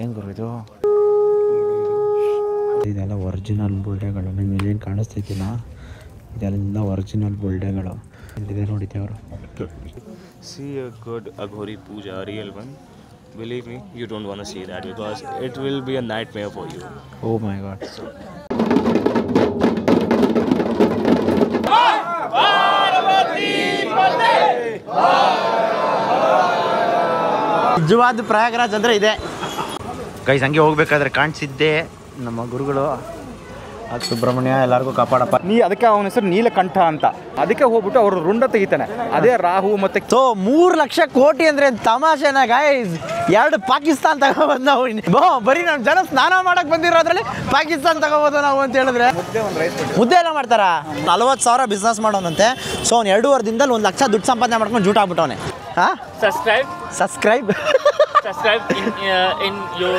ಏನು ಗುರು ಇದು? ಇದೆಲ್ಲ ಒರಿಜಿನಲ್ ಬುಲ್ಡೆಗಳು. ನಿಮ್ಗೆ ಏನು ಕಾಣಿಸ್ತಿದ್ದಿಲ್ಲ, ಇದೆಲ್ಲ ಒರಿಜಿನಲ್ ಬುಲ್ಡೆಗಳು. ಇಲ್ಲಿದೆ ನೋಡಿ ಅವರು. See a good Aghori Puja, a real one. Believe me, you don't want to see that because it will be a nightmare for you. Oh my god. ನಿಜವಾದ ಪ್ರಯಾಗರಾಜ್ ಅಂದರೆ ಇದೆ ಗೈಸ್. ಹಂಗೆ ಹೋಗ್ಬೇಕಾದ್ರೆ ಕಾಣಿಸಿದ್ದೆ ನಮ್ಮ ಗುರುಗಳು. ಅದು ಸುಬ್ರಹ್ಮಣ್ಯ ಎಲ್ಲರಿಗೂ ಕಾಪಾಡಪ್ಪ. ಅದಕ್ಕೆ ಅವನ ಹೆಸರು ನೀಲಕಂಠ ಅಂತ. ಅದಕ್ಕೆ ಹೋಗ್ಬಿಟ್ಟು ಅವರು ರುಂಡ ತೆಗಿತಾನೆ. ಅದೇ ರಾಹು ಮತ್ತೆ 3 ಲಕ್ಷ ಕೋಟಿ ಅಂದ್ರೆ ತಮಾಷೆನ ಗೈಸ್? 2 ಪಾಕಿಸ್ತಾನ್ ತಗೋಬೋದು ನಾವು. ಬರೀ ನಮ್ಮ ಜನ ಸ್ನಾನ ಮಾಡಕ್ ಬಂದಿರೋದ್ರಲ್ಲಿ ಪಾಕಿಸ್ತಾನ್ ತಗೋಬೋದು ನಾವು ಅಂತ ಹೇಳಿದ್ರೆ. ಮುದ್ದೆ ಎಲ್ಲ ಮಾಡ್ತಾರ. 40,000 ಬಿಸ್ನೆಸ್ ಮಾಡೋನಂತೆ. ಸೊ ಅವ್ನು 2.5 ದಿನದಲ್ಲಿ 1 ಲಕ್ಷ ದುಡ್ಡು ಸಂಪಾದನೆ ಮಾಡ್ಕೊಂಡು ಜೂಟ್ ಆಗ್ಬಿಟ್ಟವನೆ. ಸಬ್ಸ್ಕ್ರೈಬ್ in your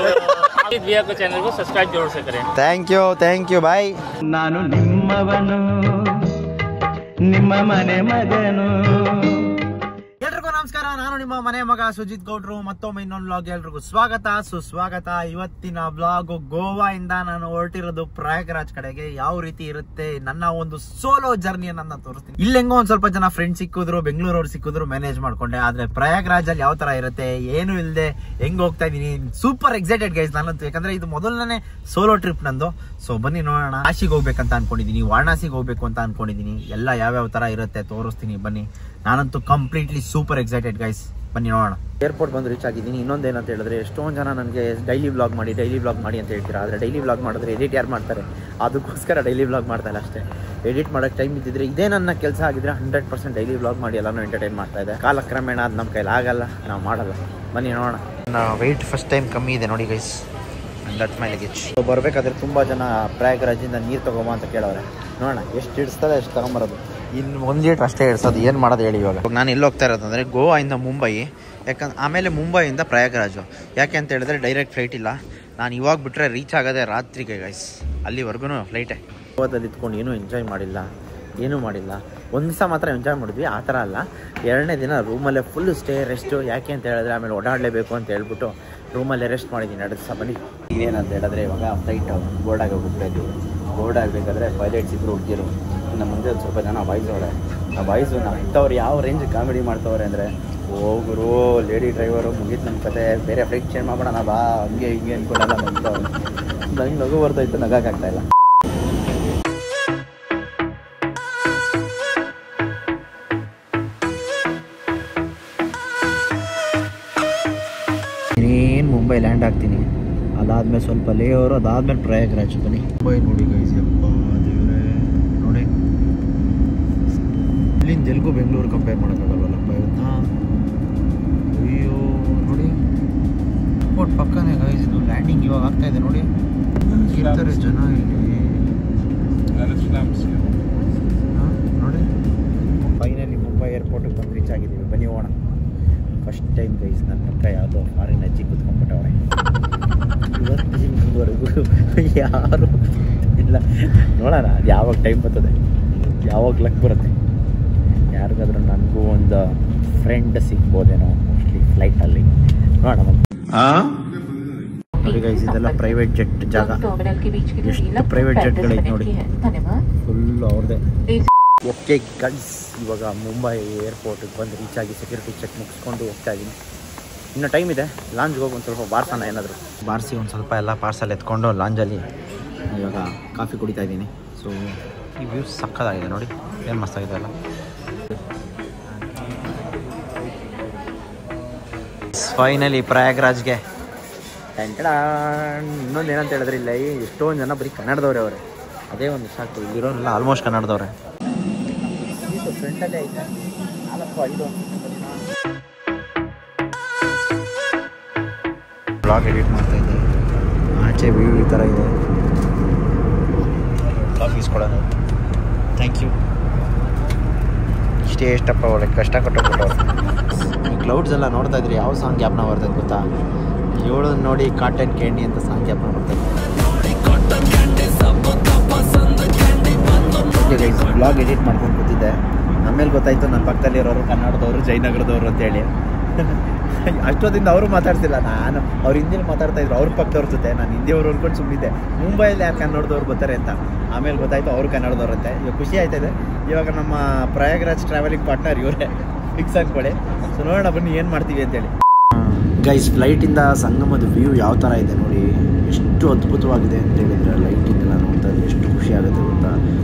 ಚಾನಲ್ को सब्सक्राइब जरूर से करें. Thank you bye. ನಾನು ನಿಮ್ಮವನು, ನಿಮ್ಮ ಮನೆ ಮಗನು. ಎಲ್ರಿಗೂ ನಮಸ್ಕಾರ. ನಾನು ನಿಮ್ಮ ಮನೆ ಮಗ ಸುಜಿತ್ ಗೌಡ್ರು. ಮತ್ತೊಮ್ಮೆ ಇನ್ನೊಂದು ವ್ಲಾಗ್ ಎಲ್ರಿಗೂ ಸ್ವಾಗತ ಸುಸ್ವಾಗತ. ಇವತ್ತಿನ ವ್ಲಾಗ್ ಗೋವಾ ಇಂದ ನಾನು ಹೊರಟಿರೋದು ಪ್ರಯಾಗರಾಜ್ ಕಡೆಗೆ. ಯಾವ ರೀತಿ ಇರುತ್ತೆ ನನ್ನ ಒಂದು ಸೋಲೋ ಜರ್ನಿಯನ್ನು ನಾನು ತೋರಿಸ್ತೀನಿ. ಇಲ್ಲಿ ಹೆಂಗೋ ಒಂದ್ ಸ್ವಲ್ಪ ಜನ ಫ್ರೆಂಡ್ಸ್ ಸಿಕ್ಕಿದ್ರು, ಬೆಂಗಳೂರವ್ರು ಸಿಕ್ಕಿದ್ರು, ಮ್ಯಾನೇಜ್ ಮಾಡ್ಕೊಂಡೆ. ಆದ್ರೆ ಪ್ರಯಾಗರಾಜ್ ಅಲ್ಲಿ ಯಾವ ತರ ಇರುತ್ತೆ, ಏನು ಇಲ್ಲದೆ ಹೆಂಗ್ ಹೋಗ್ತಾ ಇದೀನಿ. ಸೂಪರ್ ಎಕ್ಸೈಟೆಡ್ ಗೈಸ್ ನಾನಂತೂ, ಯಾಕಂದ್ರೆ ಇದು ಮೊದಲನೇ ಸೋಲೋ ಟ್ರಿಪ್ ನಂದು. ಸೊ ಬನ್ನಿ ನೋಡೋಣ. ಕಾಶಿಗೆ ಹೋಗ್ಬೇಕಂತ ಅನ್ಕೊಂಡಿದೀನಿ, ವಾರಣಾಸಿಗೆ ಹೋಗ್ಬೇಕು ಅಂತ ಅನ್ಕೊಂಡಿದೀನಿ. ಎಲ್ಲ ಯಾವ್ಯಾವ ತರ ಇರುತ್ತೆ ತೋರಿಸ್ತೀನಿ ಬನ್ನಿ. ನಾನಂತೂ ಕಂಪ್ಲೀಟ್ಲಿ ಸೂಪರ್ ಎಕ್ಸೈಟೆಡ್ ಗೈಸ್. ಬನ್ನಿ ನೋಡೋಣ. ಏರ್ಪೋರ್ಟ್ ಬಂದು ರೀಚ್ ಆಗಿದ್ದೀನಿ. ಇನ್ನೊಂದೇನಂತ ಹೇಳಿದ್ರೆ, ಎಷ್ಟೊಂದು ಜನ ನನಗೆ ಡೈಲಿ ವ್ಲಾಗ್ ಮಾಡಿ ಅಂತ ಹೇಳ್ತೀರಾ. ಆದರೆ ಡೈಲಿ ವ್ಲಾಗ್ ಮಾಡಿದ್ರೆ ಎಡಿಟ್ ಯಾರು ಮಾಡ್ತಾರೆ? ಅದಕ್ಕೋಸ್ಕರ ಡೈಲಿ ವ್ಲಾಗ್ ಮಾಡ್ತಾ ಇಲ್ಲ ಅಷ್ಟೇ. ಎಡಿಟ್ ಮಾಡೋಕ್ಕೆ ಟೈಮ್ ಇದ್ದಿದ್ರೆ, ಇದೇ ನನ್ನ ಕೆಲಸ ಆಗಿದ್ರೆ 100% ಡೈಲಿ ವ್ಲಾಗ್ ಮಾಡಿ ಎಲ್ಲನೂ ಎಂಟರ್ಟೈನ್ ಮಾಡ್ತಾ ಇದೆ. ಕಾಲಕ್ರಮೇಣ ಅದು ನಮ್ಮ ಕೈಲಿ ಆಗಲ್ಲ, ನಾವು ಮಾಡಲ್ಲ. ಬನ್ನಿ ನೋಡೋಣ. ವೆಯ್ಟ್ ಫಸ್ಟ್ ಟೈಮ್ ಕಮ್ಮಿ ಇದೆ ನೋಡಿ ಗೈಸ್. That my luggage. ಬರಬೇಕಾದ್ರೆ ತುಂಬ ಜನ ಪ್ರಯಾಗರಾಜಿಂದ ನೀರು ತಗೊಂಬ ಅಂತ ಕೇಳೋರೆ. ನೋಡೋಣ ಎಷ್ಟು ಇಡಿಸ್ತದೆ ಅಷ್ಟು ತಗೊಂಬರೋದು. ಇನ್ನು 1 ಲೀಟ್ರ್ ಅಷ್ಟೇ ಇಡ್ಸೋದು. ಏನು ಮಾಡೋದು ಹೇಳಿ ಇವಾಗ. ನಾನು ಎಲ್ಲಿ ಹೋಗ್ತಾ ಇರೋದಂದರೆ ಗೋವಾಯಿಂದ ಮುಂಬೈ, ಯಾಕಂದ್ರೆ ಆಮೇಲೆ ಮುಂಬೈಯಿಂದ ಪ್ರಯಾಗರಾಜು. ಯಾಕೆ ಅಂತ ಹೇಳಿದ್ರೆ ಡೈರೆಕ್ಟ್ ಫ್ಲೈಟ್ ಇಲ್ಲ. ನಾನು ಇವಾಗ ಬಿಟ್ಟರೆ ರೀಚ್ ಆಗೋದೇ ರಾತ್ರಿಗೆ ಗೈಸ್. ಅಲ್ಲಿವರೆಗೂ ಫ್ಲೈಟೇ. ಗೋವಾದಲ್ಲಿ ಇದ್ಕೊಂಡು ಏನೂ ಎಂಜಾಯ್ ಮಾಡಿಲ್ಲ. ಒಂದು ದಿವಸ ಮಾತ್ರ ಎಂಜಾಯ್ ಮಾಡಿದ್ವಿ, ಆ ಥರ ಅಲ್ಲ. 2ನೇ ದಿನ ರೂಮಲ್ಲೇ ಫುಲ್ ಸ್ಟೇ ರೆಸ್ಟು. ಯಾಕೆ ಅಂತ ಹೇಳಿದ್ರೆ ಆಮೇಲೆ ಓಡಾಡಲೇಬೇಕು ಅಂತ ಹೇಳ್ಬಿಟ್ಟು ರೂಮಲ್ಲೇ ರೆಸ್ಟ್ ಮಾಡಿದ್ದೀನಿ 2 ದಿವಸ. ಬನ್ನಿ. ಏನಂತ ಹೇಳಿದ್ರೆ ಇವಾಗ ಫ್ಲೈಟ್ ಬೋರ್ಡ್ ಆಗಿ ಹೋಗ್ಬಿಡ್ತಾ ಇದ್ದೀವಿ. ಬೋರ್ಡ್ ಆಗಬೇಕಾದ್ರೆ ಪೈಲಟ್ಸ್ ಇಬ್ಬರು ಹುಡುಗಿರು ನಮ್ಮ ಮುಂದೆ ಒಂದು ಸ್ವಲ್ಪ ಜನ ಬಾಯ್ಸವ್ರೆ. ಆ ಬಾಯ್ಸು ನಮ್ಮವ್ರು ಯಾವ ರೇಂಜ್ ಕಾಮಿಡಿ ಮಾಡ್ತವ್ರೆ ಅಂದರೆ, ಹೋಗುರು ಲೇಡಿ ಡ್ರೈವರು ಮುಗೀತು ನಮ್ಮ ಕತೆ, ಬೇರೆ ಫ್ಲೈಟ್ ಚೇಂಜ್ ಮಾಡೋಣ ಬಾ, ಹಂಗೆ ಹಿಂಗೆ ಅಂದ್ಕೊಳ್ಳಲ್ಲ ಅಂತವ್ರು. ನಂಗೆ ನಗು ಬರ್ತಾಯಿತ್ತು, ನಗೋಕ್ಕಾಗ್ತಾಯಿಲ್ಲ. ಮುಂಬೈ ಲ್ಯಾಂಡ್ ಆಗ್ತೀನಿ. ಅದಾದ್ಮೇಲೆ ಸ್ವಲ್ಪ ಲೇವರು, ಅದಾದ್ಮೇಲೆ ಪ್ರಯಾಗರಾಜ್. ಬನ್ನಿ ಮುಂಬೈ ನೋಡಿ ಗೈಸ್. ಯಪ್ಪ ದೇವ್ರೆ ನೋಡಿ. ಇಲ್ಲಿಂದ ಎಲ್ಗೂ ಬೆಂಗಳೂರು ಕಂಪೇರ್ ಮಾಡೋಕ್ಕಾಗಲ್ವಲ್ಲಪ್ಪ ಇವತ್ತು. ಅಯ್ಯೋ ನೋಡಿ, ಏರ್ಪೋರ್ಟ್ ಪಕ್ಕನೇ ಗೈಸ್ ಇದು. ಲ್ಯಾಂಡಿಂಗ್ ಇವಾಗ ಆಗ್ತಾ ಇದೆ ನೋಡಿ. ಇರ್ತಾರೆ ಜನ ಇಲ್ಲಿ ನೋಡಿ. ಫೈನಲಿ ಮುಂಬೈ ಏರ್ಪೋರ್ಟಿಗೆ ಬಂದು ರೀಚ್ ಆಗಿದ್ದೀವಿ. ಬನ್ನಿ ಹೋಗೋಣ. ಫಸ್ಟ್ ಟೈಮ್ ಗೈಸ್ ನನ್ನ ಪಕ್ಕ ಯಾವುದೋ ಫಾರಿನ್ ಅಜ್ಜಿ ಕೂತ್ಕೊಂಡ್ಬಿಟ್ಟವ್ರೆ. ಇವತ್ತಿನವರೆಗೂ ಯಾರು ಇಲ್ಲ. ನೋಡೋಣ ಅದು ಯಾವಾಗ ಟೈಮ್ ಬರ್ತದೆ, ಯಾವಾಗ ಲಕ್ ಬರುತ್ತೆ. ಯಾರಿಗಾದ್ರೂ ನನಗೂ ಒಂದು ಫ್ರೆಂಡ್ ಸಿಗ್ಬೋದೇನೋ ಮೋಸ್ಟ್ಲಿ ಫ್ಲೈಟಲ್ಲಿ. ನೋಡೋಣ. ನೋಡಿ ಗೈಸ್, ಇದೆಲ್ಲ ಪ್ರೈವೇಟ್ ಜೆಟ್ ಜಾಗ. ಎಷ್ಟು ಪ್ರೈವೇಟ್ ಜೆಟ್ಗಳೈತೆ ನೋಡಿ, ಫುಲ್ ಅವ್ರದ್ದೇ. ಓಕೆ ಗೈಸ್, ಇವಾಗ ಮುಂಬೈ ಏರ್ಪೋರ್ಟಿಗೆ ಬಂದು ರೀಚ್ ಆಗಿ ಸೆಕ್ಯೂರಿಟಿ ಚೆಕ್ ಮುಗಿಸ್ಕೊಂಡು ಹೋಗ್ತಾ ಇದ್ದೀನಿ. ಇನ್ನು ಟೈಮ್ ಇದೆ. ಲಾಂಜ್ಗೆ ಹೋಗಿ ಒಂದು ಸ್ವಲ್ಪ ಬಾರ್ಸೋಣ. ಏನಾದರೂ ಬಾರಿಸಿ ಒಂದು ಸ್ವಲ್ಪ ಎಲ್ಲ ಪಾರ್ಸಲ್ ಎತ್ಕೊಂಡು ಲಾಂಜಲ್ಲಿ ಇವಾಗ ಕಾಫಿ ಕುಡಿತಾ ಇದ್ದೀನಿ. ಸೊ ಈ ವ್ಯೂಸ್ ಸಕ್ಕತ್ತಾಗಿದೆ ನೋಡಿ, ಏನು ಮಸ್ತಾಗಿದೆ ಅಲ್ಲ. ಫೈನಲಿ ಪ್ರಯಾಗರಾಜ್ಗೆ. ಇನ್ನೊಂದು ಏನಂತ ಹೇಳಿದ್ರೆ, ಇಲ್ಲ ಎಷ್ಟೊಂದು ಜನ ಬರೀ ಕನ್ನಡದವ್ರೆ ಅವರೇ. ಅದೇ ಒಂದು ಸಾಕು. ಇಲ್ಲಿರೋರೆಲ್ಲ ಆಲ್ಮೋಸ್ಟ್ ಕನ್ನಡದವ್ರೆ. ಫ್ರೆಂಡಲ್ಲೇ ಐತೆ 4-5. ಬ್ಲಾಗ್ ಎಡಿಟ್ ಮಾಡ್ತಾ ಇದ್ದೆ. ಆಚೆ ವ್ಯೂ ಈ ಥರ ಇದೆ. ಬ್ಲಾಗ್ ಇಸ್ಕೊಳ್ಳೋಣ. Thank you. ಇಷ್ಟೇ ಎಷ್ಟಪ್ಪ ಒಳ್ಳೆ ಕಷ್ಟ ಕೊಟ್ಟೋಗ್ಬಿಟ್ಟವ್ರು. ಈ ಕ್ಲೌಡ್ಸ್ ಎಲ್ಲ ನೋಡ್ತಾ ಇದ್ರಿ. ಯಾವ ಸಾಂಗ್ ಜ್ಞಾಪನ ಬರ್ತದೆ ಗೊತ್ತಾ? ಇವಳು ನೋಡಿ ಕಾಟನ್ ಕ್ಯಾಂಡಿ ಅಂತ ಸಾಂಗ್ ಜ್ಞಾಪನ ಬರ್ತದೆ. ಬ್ಲಾಗ್ ಎಡಿಟ್ ಮಾಡ್ಕೊಂಡು ಕೂತಿದ್ದೆ. ಆಮೇಲೆ ಗೊತ್ತಾಯಿತು ನನ್ನ ಪಕ್ಕದಲ್ಲಿರೋರು ಕನ್ನಡದವರು, ಜಯನಗರದವರು ಅಂತೇಳಿ. ಅಷ್ಟೊತ್ತಿಂದ ಅವರು ಮಾತಾಡ್ತಿಲ್ಲ, ನಾನು ಅವ್ರು ಹಿಂದಿಲಿ ಮಾತಾಡ್ತಾ ಇದ್ರು, ಅವ್ರ ಪಕ್ಕದವ್ರ ಜೊತೆ. ನಾನು ಹಿಂದಿಯವ್ರು ಅನ್ಕೊಂಡು ಸುಮ್ಮನಿದ್ದೆ, ಮುಂಬೈಲಿ ಯಾರು ಕನ್ನಡದವ್ರು ಬರ್ತಾರೆ ಅಂತ. ಆಮೇಲೆ ಗೊತ್ತಾಯ್ತು ಅವರು ಕನ್ನಡದವ್ರಂತೆ. ಇವಾಗ ಖುಷಿ ಆಯ್ತದೆ. ಇವಾಗ ನಮ್ಮ ಪ್ರಯಾಗ್ರಾಜ್ ಟ್ರಾವೆಲಿಂಗ್ ಪಾರ್ಟ್ನರ್ ಇವರೇ, ಫಿಕ್ಸ್ ಅಂದ್ಕೊಳ್ಳಿ. ಸೊ ನೋಡೋಣ ಬನ್ನಿ ಏನು ಮಾಡ್ತೀವಿ ಅಂತೇಳಿ. ಗೈಸ್, ಫ್ಲೈಟಿಂದ ಸಂಗಮದ ವ್ಯೂ ಯಾವ ಥರ ಇದೆ ನೋಡಿ, ಎಷ್ಟು ಅದ್ಭುತವಾಗಿದೆ ಅಂತ ಹೇಳಿದರೆ. ಲೈಟಿಂದೆಲ್ಲ ನೋಡ್ತಾ ಇದ್ರೆ ಎಷ್ಟು ಖುಷಿ ಆಗುತ್ತೆ ಗೊತ್ತಾ.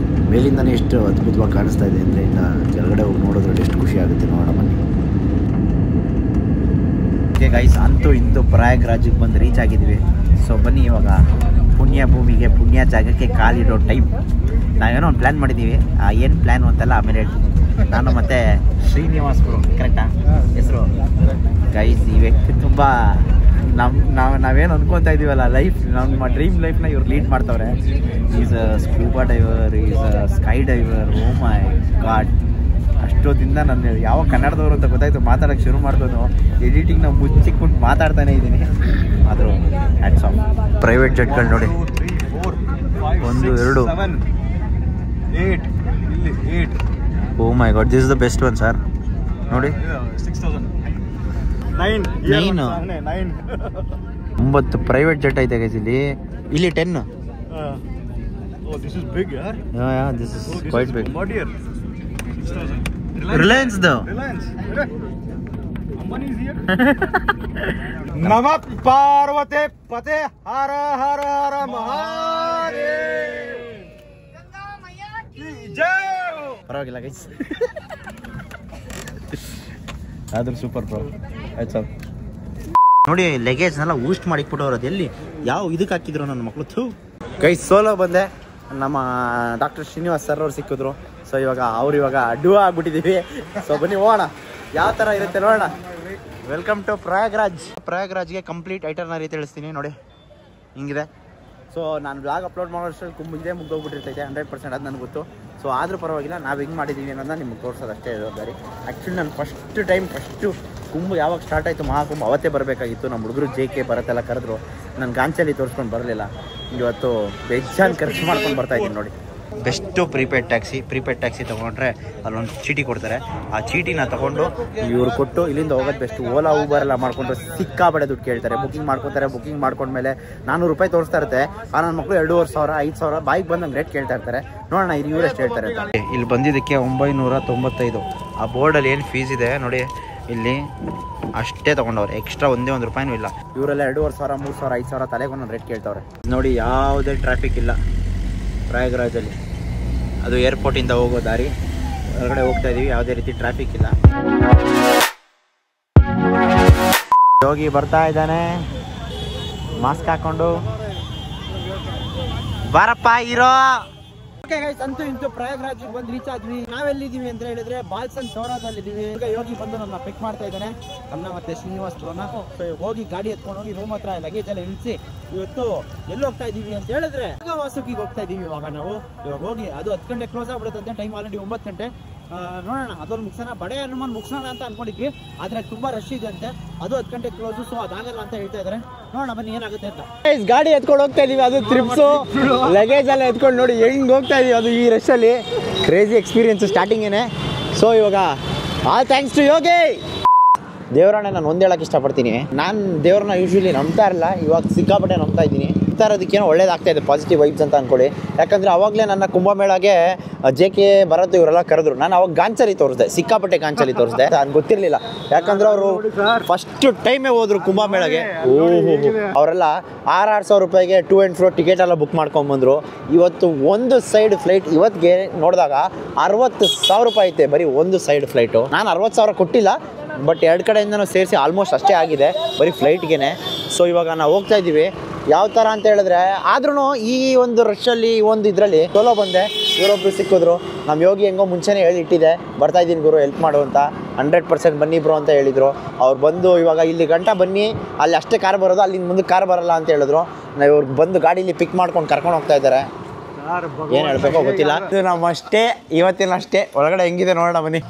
ಮೇಲಿಂದನೇ ಎಷ್ಟು ಅದ್ಭುತವಾಗಿ ಕಾಣಿಸ್ತಾ ಇದೆ ಅಂದರೆ, ಇನ್ನು ಕೆಳಗಡೆ ಹೋಗಿ ನೋಡೋದ್ರಲ್ಲಿ ಎಷ್ಟು ಖುಷಿ ಆಗುತ್ತೆ. ನೋಡೋಣ ಬನ್ನಿ. ಓಕೆ ಗೈಸ್, ಅಂತೂ ಇಂತೂ ಪ್ರಯಾಗ್ರಾಜಿಗೆ ಬಂದು ರೀಚ್ ಆಗಿದ್ದೀವಿ. ಸೊ ಬನ್ನಿ, ಇವಾಗ ಪುಣ್ಯ ಭೂಮಿಗೆ, ಪುಣ್ಯ ಜಾಗಕ್ಕೆ ಕಾಲಿಡೋ ಟೈಮ್. ನಾವೇನೋ ಒಂದು ಪ್ಲ್ಯಾನ್ ಮಾಡಿದ್ದೀವಿ, ಏನು ಪ್ಲ್ಯಾನು ಅಂತೆಲ್ಲ ಆಮೇಲೆ ಹೇಳ್ತೀನಿ. ನಾನು ಮತ್ತು ಶ್ರೀನಿವಾಸ್ ಗುರು, ಕರೆಕ್ಟಾ ಹೆಸರು? ಗೈಸ್, ಈ ವ್ಯಕ್ತಿ ತುಂಬ ನಾವೇನು ಅನ್ಕೊತಾ ಇದ್ದೀವಲ್ಲ, ನಮ್ಮ ಡ್ರೀಮ್ ಲೈಫ್ನ ಇವ್ರು ಲೀಡ್ ಮಾಡ್ತವ್ರೆ. Is a scuba diver, is a sky diver. Oh my god, ಅಷ್ಟೊತ್ತಿಂದ ನಾನು ಯಾವ ಕನ್ನಡದವರು ಅಂತ ಗೊತ್ತಾಯ್ತು, ಮಾತಾಡೋಕ್ಕೆ ಶುರು ಮಾಡಿದನು. ಎಡಿಟಿಂಗ್ ನಾವು ಮುಚ್ಚಿಕ್ಬಿಟ್ಟು ಮಾತಾಡ್ತಾನೆ ಇದ್ದೀನಿ. ಆದರೂ ಹ್ಯಾಟ್ಸ್ ಆಫ್. ಪ್ರೈವೇಟ್ ಜೆಟ್ಗಳು ನೋಡಿ, 1 2 8 oh my god, this is the best one sir. ನೋಡಿ 9 ಪ್ರೈವೇಟ್ ಜೆಟ್ ಐತೆ ಗೈಸ್ ಇಲ್ಲಿ 10. This is big, yaar. Yeah, this is quite big. What year? 6000. Reliance though. Reliance. Ambani is here. Nama Parvate Pate Hara Hara Hara Mahadev. Jai. ಪರವಾಗಿಲ್ಲ guys, ಆದ್ರೂ super bro. ಆಯ್ತು ನೋಡಿ, ಲಗೇಜ್ನೆಲ್ಲ ಊಸ್ಟ್ ಮಾಡಿಕ್ಬಿಟ್ಟವ್ರು. ಅದು ಎಲ್ಲಿ ಯಾವ ಇದಕ್ಕೆ ಹಾಕಿದ್ರು ನನ್ನ ಮಕ್ಕಳು. ಥೂ ಗೈಸ್, ಸೋಲೋ ಬಂದೆ. ನಮ್ಮ ಡಾಕ್ಟರ್ ಶ್ರೀನಿವಾಸ್ ಸರ್ ಅವ್ರು ಸಿಕ್ಕಿದ್ರು. ಸೊ ಇವಾಗ ಇವಾಗ ಅಡ್ಡು ಆಗ್ಬಿಟ್ಟಿದ್ದೀವಿ. ಸೊ ಬನ್ನಿ ಹೋಗೋಣ, ಯಾವ ಥರ ಇರುತ್ತೆ ನೋಡೋಣ. ವೆಲ್ಕಮ್ ಟು ಪ್ರಯಾಗ್ರಾಜ್ಗೆ ಕಂಪ್ಲೀಟ್ ಐಟರ್ನರಿ ತಿಳಿಸ್ತೀನಿ ನೋಡಿ, ಹಿಂಗಿದೆ. ಸೊ ನಾನು ಬ್ಲಾಗ್ ಅಪ್ಲೋಡ್ ಮಾಡೋ ಅಷ್ಟರಲ್ಲಿ ಹಿಂದೆ ಮುಗ್ದೋಗ್ಬಿಟ್ಟಿರ್ತೈತೆ 100%, ಅದು ನನಗೆ ಗೊತ್ತು. ಸೊ ಆದರೂ ಪರವಾಗಿಲ್ಲ, ನಾವು ಹೆಂಗೆ ಮಾಡಿದ್ದೀವಿ ಅನ್ನೋದನ್ನ ನಿಮ್ಗೆ ತೋರಿಸೋದು ಅಷ್ಟೇ ಜವಾಬ್ದಾರಿ. ಆ್ಯಕ್ಚುಲಿ ನಾನು ಫಸ್ಟು ಕುಂಭ ಯಾವಾಗ ಸ್ಟಾರ್ಟ್ ಆಯಿತು, ಮಹಾಕುಂಭ, ಅವತ್ತೇ ಬರಬೇಕಾಗಿತ್ತು. ನಮ್ಮ ಹುಡುಗರು JK ಭರತೆಲ್ಲ ಕರೆದ್ರು. ನಾನು ಗಾಂಚಲಿ ತೋರಿಸ್ಕೊಂಡು ಬರಲಿಲ್ಲ. ಇವತ್ತು ಬೇಜಾನ್ ಖರ್ಚು ಮಾಡ್ಕೊಂಡು ಬರ್ತಾಯಿದ್ದೀನಿ ನೋಡಿ. ಬೆಸ್ಟು ಪ್ರೀಪೇಡ್ ಟ್ಯಾಕ್ಸಿ ತೊಗೊಂಡ್ರೆ ಅಲ್ಲೊಂದು ಚೀಟಿ ಕೊಡ್ತಾರೆ. ಆ ಚೀಟಿನ ತೊಗೊಂಡು ಇವ್ರು ಕೊಟ್ಟು ಇಲ್ಲಿಂದ ಹೋಗೋದು ಬೆಸ್ಟ್. ಓಲಾ ಊಬರ್ ಎಲ್ಲ ಮಾಡ್ಕೊಂಡ್ರೆ ಸಿಕ್ಕಾಬಡೆ ದುಡ್ಡು ಕೇಳ್ತಾರೆ. ಬುಕಿಂಗ್ ಮಾಡ್ಕೊಂಡ್ಮೇಲೆ 400 ರೂಪಾಯಿ ತೋರಿಸ್ತಾ ಇರುತ್ತೆ. ಆ ನನ್ನ ಮಕ್ಕಳು 2500 5000 ಬಾಯಿಗೆ ಬಂದಂಗೆ ರೇಟ್ ಕೇಳ್ತಾ ಇರ್ತಾರೆ. ನೋಡೋಣ ಇವ್ರು ಎಷ್ಟು ಹೇಳ್ತಾರೆ ಅಂತ. ಇಲ್ಲಿ ಬಂದಿದ್ದಕ್ಕೆ 995. ಆ ಬೋರ್ಡಲ್ಲಿ ಏನು ಫೀಸ್ ಇದೆ ನೋಡಿ, ಇಲ್ಲಿ ಅಷ್ಟೇ ತೊಗೊಂಡವ್ರೆ. ಎಕ್ಸ್ಟ್ರಾ ಒಂದೇ ಒಂದು ರೂಪಾಯಿನೂ ಇಲ್ಲ. ಇವರೆಲ್ಲ 2500 3000 5000 ತಲೆಗೊಂದು ರೇಟ್ ಕೇಳ್ತವ್ರೆ ನೋಡಿ. ಯಾವುದೇ ಟ್ರಾಫಿಕ್ ಇಲ್ಲ ಪ್ರಯಾಗ್ರಾಜಲ್ಲಿ. ಅದು ಏರ್ಪೋರ್ಟಿಂದ ಹೋಗೋ ದಾರಿ, ಹೊರಗಡೆ ಹೋಗ್ತಾ ಇದೀವಿ, ಯಾವುದೇ ರೀತಿ ಟ್ರಾಫಿಕ್ ಇಲ್ಲ. ಯೋಗಿ ಬರ್ತಾ ಇದ್ದಾನೆ ಮಾಸ್ಕ್ ಹಾಕೊಂಡು. ಬಾರಪ್ಪ ಇರೋ. ಓಕೆ ಗೈಸ್, ಅಂತೂ ಇಂತೂ ಪ್ರಯಾಗ್ರಾಜ್ಗೆ ಬಂದು ರೀಚ್ ಆದ್ವಿ. ನಾವೆಲ್ಲಿದ್ದೀವಿ ಅಂತ ಹೇಳಿದ್ರೆ ಬಾಲ್ಸನ್ ಸೌರಾದಲ್ಲಿ ಇದೀವಿ. ಈಗ ಯೋಗಿ ಬಂದು ನನ್ನ ಪಿಕ್ ಮಾಡ್ತಾ ಇದ್ದಾನೆ, ನನ್ನ ಮತ್ತೆ ಶ್ರೀನಿವಾಸ್ ಪ್ರೋನ. ಹೋಗಿ ಗಾಡಿ ಎತ್ಕೊಂಡು ಹೋಗಿ ರೂಮ್ ಹತ್ರ ಲಗೇಜ್ ಎಲ್ಲ ಇಳಿಸಿ ಇವತ್ತು ಎಲ್ಲಿ ಹೋಗ್ತಾ ಇದೀವಿ ಅಂತ ಹೇಳಿದ್ರೆ ವಾಸುಕಿಗೆ ಹೋಗ್ತಾ ಇದೀವಿ. ಇವಾಗ ಹೋಗಿ ಅದು 10 ಗಂಟೆ ಕ್ಲೋಸ್ ಆಗ್ಬಿಡುತ್ತೆ. ಟೈಮ್ ಆಲ್ರೆಡಿ 9 ಗಂಟೆ. ನೋಡೋಣ, ಅದೊಂದು ಮುಗಿಸೋಣ. ಬಡೆ ಹನುಮಾನ್ ಮುಗಿಸೋಣ ಅಂತ ಅನ್ಕೊಂಡಿದ್ವಿ, ಆದ್ರೆ ತುಂಬಾ ರಶ್ ಇದೆ ಅಂತೆ. ಅದು 10 ಗಂಟೆ ಕ್ಲೋಸು, ಸೊ ಅದಾಗಲ್ಲ ಅಂತ ಹೇಳ್ತಾ ಇದಾರೆ. ನೋಡೋಣ ಬನ್ನಿ ಏನಾಗುತ್ತೆ ಅಂತ. ಗಾಡಿ ಎತ್ಕೊಂಡು ಹೋಗ್ತಾ ಇದೀವಿ, ಅದು ಟ್ರಿಪ್ಸು ಲಗೇಜ್ ಎಲ್ಲ ಎತ್ಕೊಂಡು ನೋಡಿ ಹೆಂಗ್ ಹೋಗ್ತಾ ಇದೀವಿ. ಅದು ಈ ರಶ್ ಅಲ್ಲಿ ಕ್ರೇಜಿ ಎಕ್ಸ್ಪೀರಿಯನ್ಸ್ ಸ್ಟಾರ್ಟಿಂಗೇನೆ. ಸೊ ಇವಾಗ ಆಲ್ ಥ್ಯಾಂಕ್ಸ್ ಟು ಯೋಗಿ. ದೇವರನ್ನ ನಾನು ಒಂದು ಹೇಳಕ್ಕೆ ಇಷ್ಟಪಡ್ತೀನಿ, ನಾನು ದೇವ್ರನ್ನ ಯೂಶ್ವಲಿ ನಂಬ್ತಾ ಇರಲ್ಲ, ಇವಾಗ ಸಿಕ್ಕಾಪಟ್ಟೆ ನಂಬ್ತಾ ಇದ್ದೀನಿ. ನಂಬ್ತಾ ಇರೋದಕ್ಕೇನೋ ಒಳ್ಳೇದಾಗ್ತಾ ಇದೆ, ಪಾಸಿಟಿವ್ ವೈಬ್ಸ್ ಅಂತ ಅಂದ್ಕೊಳ್ಳಿ. ಯಾಕಂದರೆ ಅವಾಗಲೇ ನನ್ನ ಕುಂಭಮೇಳಗೆ JK ಭರತ್ ಇವರೆಲ್ಲ ಕರೆದ್ರು. ನಾನು ಅವಾಗ ಗಾಂಚಲಿ ತೋರಿಸಿದೆ, ಸಿಕ್ಕಾಪಟ್ಟೆ ಗಾಂಚಲಿ ತೋರಿಸಿದೆ. ಅದು ಗೊತ್ತಿರಲಿಲ್ಲ, ಯಾಕಂದ್ರೆ ಅವರು ಫಸ್ಟ್ ಟೈಮೇ ಹೋದ್ರು ಕುಂಭಮೇಳಗೆ. ಅವರೆಲ್ಲ 6,000 ರೂಪಾಯಿಗೆ ಟು ಆ್ಯಂಡ್ ಫ್ರೋ ಟಿಕೆಟ್ ಎಲ್ಲ ಬುಕ್ ಮಾಡ್ಕೊಂಬಂದರು. ಇವತ್ತು ಒಂದು ಸೈಡ್ ಫ್ಲೈಟ್ ಇವತ್ತಿಗೆ ನೋಡಿದಾಗ 60,000 ರೂಪಾಯಿ ಐತೆ ಬರೀ ಒಂದು ಸೈಡ್ ಫ್ಲೈಟು. ನಾನು 60,000 ಕೊಟ್ಟಿಲ್ಲ, ಬಟ್ 2 ಕಡೆಯಿಂದನೂ ಸೇರಿಸಿ ಆಲ್ಮೋಸ್ಟ್ ಅಷ್ಟೇ ಆಗಿದೆ ಬರೀ ಫ್ಲೈಟ್ಗೆ. ಸೊ ಇವಾಗ ನಾವು ಹೋಗ್ತಾ ಇದ್ದೀವಿ. ಯಾವ ಥರ ಅಂತ ಹೇಳಿದ್ರೆ, ಆದ್ರೂ ಈ ಒಂದು ರಶಲ್ಲಿ ಒಂದು ಇದರಲ್ಲಿ ಸೋಲೋ ಬಂದೆ. ಇವರೊಬ್ಬರು ಸಿಕ್ಕಿದ್ರು. ನಮ್ಮ ಯೋಗಿ ಹೆಂಗೋ ಮುಂಚೆನೇ ಹೇಳಿ ಇಟ್ಟಿದೆ, ಬರ್ತಾ ಇದ್ದೀನಿ ಗುರು ಹೆಲ್ಪ್ ಮಾಡು ಅಂತ. 100% ಬನ್ನಿ ಬ್ರೋ ಅಂತ ಹೇಳಿದರು. ಅವ್ರು ಬಂದು ಇವಾಗ ಇಲ್ಲಿ ಗಂಟ ಬನ್ನಿ, ಅಲ್ಲಿ ಅಷ್ಟೇ ಕಾರ್ ಬರೋದು, ಅಲ್ಲಿಂದ ಮುಂದೆ ಕಾರ್ ಬರಲ್ಲ ಅಂತ ಹೇಳಿದ್ರು. ನಾವು ಇವ್ರಿಗೆ ಬಂದು ಗಾಡೀಲಿ ಪಿಕ್ ಮಾಡ್ಕೊಂಡು ಕರ್ಕೊಂಡು ಹೋಗ್ತಾ ಇದ್ದಾರೆ. ಏನು ಹೇಳಬೇಕೋ ಗೊತ್ತಿಲ್ಲ. ಇದು ನಮ್ಮಷ್ಟೇ, ಇವತ್ತಿನಷ್ಟೇ. ಒಳಗಡೆ ಹೆಂಗಿದೆ ನೋಡೋಣ ಬನ್ನಿ.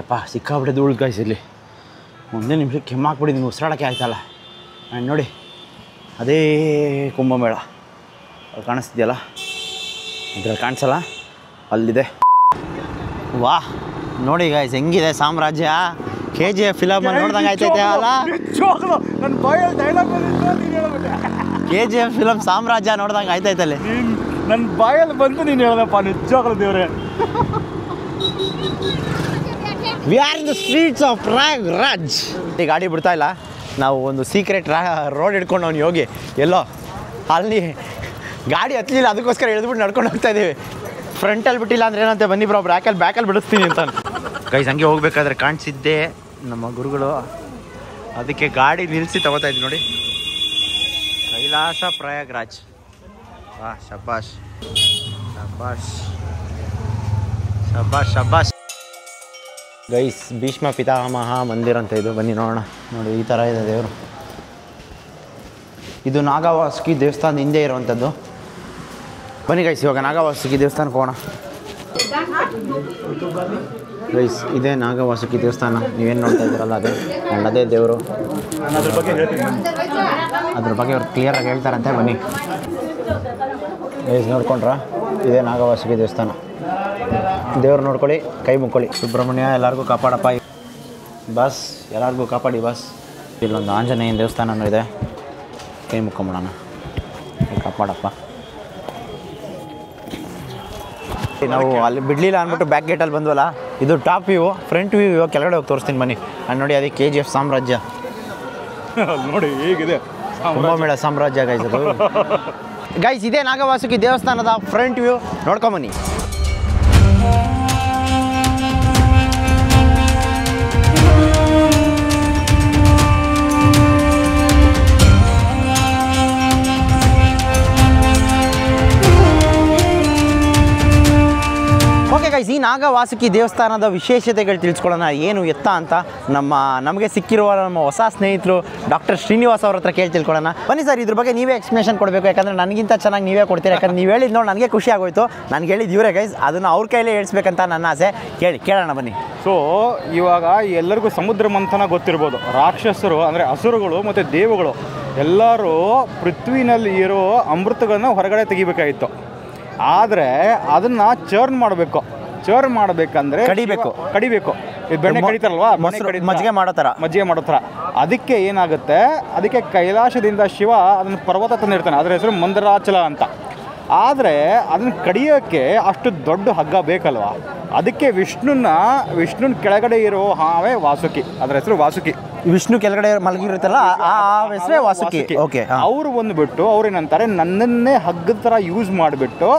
ಯಪ್ಪ ಸಿಕ್ಕಾಬಿಟ್ಟೆ ಧೂಳು ಗಾಯ್ಸ್ ಇಲ್ಲಿ. ಒಂದೇ ನಿಮಿಷಕ್ಕೆ ಕೆಮ್ಮಾಕ್ಬಿಟ್ಟಿದ್ದೀನಿ, ಉಸಿರಾಡೋಕ್ಕೆ ಆಯ್ತಲ್ಲ. ನೋಡಿ ಅದೇ ಕುಂಭಮೇಳ ಅಲ್ಲಿ ಕಾಣಿಸ್ತಿದೆಯಲ್ಲ, ಇದ್ರಲ್ಲಿ ಕಾಣಿಸಲ್ಲ, ಅಲ್ಲಿದೆ. ವಾಹ್ ನೋಡಿ ಗಾಯ್ಸ್ ಹೆಂಗಿದೆ ಸಾಮ್ರಾಜ್ಯ. KGF ಫಿಲಮ್ ನೋಡ್ದಂಗೆ ಆಯ್ತೈತೆ ಅಲ್ಲ? ನನ್ನ ಬಾಯಲ್ಲಿ ಡೈಲಾಗ್ KGF ಫಿಲಮ್ ಸಾಮ್ರಾಜ್ಯ ನೋಡ್ದಂಗೆ ಆಯ್ತೈತಲ್ಲಿ. ನನ್ನ ಬಾಯಲ್ಲಿ ಬಂದು ನೀನು ಹೇಳ್ದಪ್ಪ, ನಿಜವಾಗ್ಲೂ ದೇವ್ರೆ. We are in the streets of Prayagraj. ಈ ಗಾಡಿ ಬಿಡ್ತಾ ಇಲ್ಲ, ನಾವು ಒಂದು ಸೀಕ್ರೆಟ್ ರೋಡ್ ಹಿಡ್ಕೊಂಡು ಅವ್ನು ಹೋಗಿ ಎಲ್ಲೋ ಅಲ್ಲಿ ಗಾಡಿ ಹತ್ತಲಿಲ್ಲ, ಅದಕ್ಕೋಸ್ಕರ ಎಳೆದ್ಬಿಟ್ಟು ನಡ್ಕೊಂಡು ಹೋಗ್ತಾ ಇದ್ದೀವಿ. ಫ್ರಂಟಲ್ಲಿ ಬಿಟ್ಟಿಲ್ಲ ಅಂದ್ರೆ ಏನಂತೆ, ಬನ್ನಿ ಬ್ರೋ ಬ್ಯಾಕಲ್ಲಿ ಬಿಡಿಸ್ತೀನಿ ಅಂತ. ಗೈಸ್ ಹಂಗೆ ಹೋಗ್ಬೇಕಾದ್ರೆ ಕಾಣಿಸಿದ್ದೆ ನಮ್ಮ ಗುರುಗಳು, ಅದಕ್ಕೆ ಗಾಡಿ ನಿಲ್ಲಿಸಿ ತಗೋತಾ ಇದ್ವಿ ನೋಡಿ. ಕೈಲಾಸ ಪ್ರಯಾಗ್ರಾಜ್. ವಾಹ್, ಶಬ್ಬಾಷ್ ಶಬ್ಬಾಷ್ ಶಬ್ಬಾಷ್ ಶಬ್ಬಾಷ್. ಗೈಸ್ ಭೀಷ್ಮ ಪಿತಾಮಹ ಮಂದಿರ ಅಂತ ಇದು, ಬನ್ನಿ ನೋಡೋಣ. ನೋಡಿ ಈ ಥರ ಇದೆ ದೇವರು. ಇದು ನಾಗವಾಸುಕಿ ದೇವಸ್ಥಾನದ ಹಿಂದೆ ಇರುವಂಥದ್ದು. ಬನ್ನಿ ಗೈಸ್ ಇವಾಗ ನಾಗವಾಸುಕಿ ದೇವಸ್ಥಾನಕ್ಕೆ ಹೋಗೋಣ. ಗೈಸ್ ಇದೇ ನಾಗವಾಸುಕಿ ದೇವಸ್ಥಾನ, ನೀವೇನು ನೋಡ್ತಾ ಇದ್ದೀರಲ್ಲ ಅದೇ ದೇವರು. ಅದ್ರ ಬಗ್ಗೆ ಅವ್ರು ಕ್ಲಿಯರಾಗಿ ಹೇಳ್ತಾರಂತೆ, ಬನ್ನಿ ಗೈಸ್ ನೋಡ್ಕೊಂಡ್ರ. ಇದೇ ನಾಗವಾಸುಕಿ ದೇವಸ್ಥಾನ. ದೇವ್ರು ನೋಡ್ಕೊಳ್ಳಿ, ಕೈ ಮುಕ್ಕೊಳ್ಳಿ. ಸುಬ್ರಹ್ಮಣ್ಯ ಎಲ್ಲರಿಗೂ ಕಾಪಾಡಪ್ಪ ಬಾಸ್, ಎಲ್ಲರಿಗೂ ಕಾಪಾಡಿ ಬಾಸ್. ಇಲ್ಲೊಂದು ಆಂಜನೇಯನ ದೇವಸ್ಥಾನನೂ ಇದೆ, ಕೈ ಮುಕ್ಕೊಂಬಿಡೋಣ, ಕಾಪಾಡಪ್ಪ. ನಾವು ಅಲ್ಲಿ ಬಿಡಲಿಲ್ಲ ಅಂದ್ಬಿಟ್ಟು ಬ್ಯಾಕ್ ಗೇಟಲ್ಲಿ ಬಂದ್ವಲ್ಲ, ಇದು ಟಾಪ್ ವ್ಯೂ. ಫ್ರಂಟ್ ವ್ಯೂ ಇವಾಗ ಕೆಳಗಡೆ ಹೋಗಿ ತೋರಿಸ್ತೀನಿ ಬನ್ನಿ. ಅಲ್ಲಿ ನೋಡಿ, ಅದೇ KGF ಸಾಮ್ರಾಜ್ಯ ನೋಡಿ ಹೇಗಿದೆ, ಕುಂಭಮೇಳ ಸಾಮ್ರಾಜ್ಯ ಗೈಸ್ ಅದು. ಗೈಸ್ ಇದೇ ನಾಗವಾಸುಕಿ ದೇವಸ್ಥಾನದ ಫ್ರಂಟ್ ವ್ಯೂ, ನೋಡ್ಕೊಂಬನ್ನಿ. ಓಕೆ ಗೈಸ್, ಈ ನಾಗವಾಸುಕಿ ದೇವಸ್ಥಾನದ ವಿಶೇಷತೆಗಳು ತಿಳಿಸ್ಕೊಳ್ಳೋಣ, ಏನು ಎತ್ತ ಅಂತ ನಮಗೆ ಸಿಕ್ಕಿರುವ ನಮ್ಮ ಹೊಸ ಸ್ನೇಹಿತರು ಡಾಕ್ಟರ್ ಶ್ರೀನಿವಾಸ್ ಅವ್ರ ಹತ್ರ ಕೇಳಿ ತಿಳ್ಕೊಳ್ಳೋಣ. ಬನ್ನಿ ಸರ್, ಇದ್ರ ಬಗ್ಗೆ ನೀವೇ ಎಕ್ಸ್ಪ್ಲೇಷನ್ ಕೊಡಬೇಕು, ಯಾಕಂದರೆ ನನಗಿಂತ ಚೆನ್ನಾಗಿ ನೀವೇ ಕೊಡ್ತೀರಾ. ಯಾಕಂದ್ರೆ ನೀವು ಹೇಳಿದ್ದು ನೋಡಿ ನನಗೆ ಖುಷಿ ಆಗೋಯ್ತು. ನನಗೆ ಹೇಳಿದ್ದು ಇವರೇ ಗೈಸ್, ಅದನ್ನು ಅವ್ರ ಕೈಲೇ ಹೇಳಿಸ್ಬೇಕಂತ ನನ್ನ ಆಸೆ. ಕೇಳೋಣ ಬನ್ನಿ. ಸೊ ಇವಾಗ ಎಲ್ಲರಿಗೂ ಸಮುದ್ರ ಮಂಥನ ಗೊತ್ತಿರ್ಬೋದು. ರಾಕ್ಷಸರು ಅಂದರೆ ಅಸುರಗಳು ಮತ್ತು ದೇವಗಳು ಎಲ್ಲರೂ ಪೃಥ್ವಿನಲ್ಲಿ ಇರೋ ಅಮೃತಗಳನ್ನು ಹೊರಗಡೆ ತೆಗಿಬೇಕಾಗಿತ್ತು. ಆದರೆ ಅದನ್ನು ಚರ್ನ್ ಮಾಡಬೇಕಂದ್ರೆ ಕಡಿಬೇಕು. ಇದು ಬೆಣ್ಣೆ ಕಡಿತಾರಲ್ವಾ, ಮಜ್ಜಿಗೆ ಮಾಡೋ ಥರ. ಅದಕ್ಕೆ ಏನಾಗುತ್ತೆ, ಅದಕ್ಕೆ ಕೈಲಾಸದಿಂದ ಶಿವ ಅದನ್ನು ಪರ್ವತ ತಂದಿರ್ತಾನೆ, ಅದರ ಹೆಸರು ಮಂದರಾಚಲ ಅಂತ. ಆದರೆ ಅದನ್ನು ಕಡಿಯೋಕ್ಕೆ ಅಷ್ಟು ದೊಡ್ಡ ಹಗ್ಗ ಬೇಕಲ್ವಾ, ಅದಕ್ಕೆ ವಿಷ್ಣುನ ಕೆಳಗಡೆ ಇರೋ ಹಾವೇ ವಾಸುಕಿ, ಅದರ ಹೆಸರು ವಾಸುಕಿ. ವಿಷ್ಣು ಕೆಳಗಡೆ ಮಲಗಿರುತ್ತಲ್ಲ ಆ ಹೆಸರೇ ವಾಸುಕಿ. ಓಕೆ, ಅವರು ಬಂದುಬಿಟ್ಟು ಅವ್ರೇನಂತಾರೆ, ನನ್ನನ್ನೇ ಹಗ್ಗದ ಥರ ಯೂಸ್ ಮಾಡಿಬಿಟ್ಟು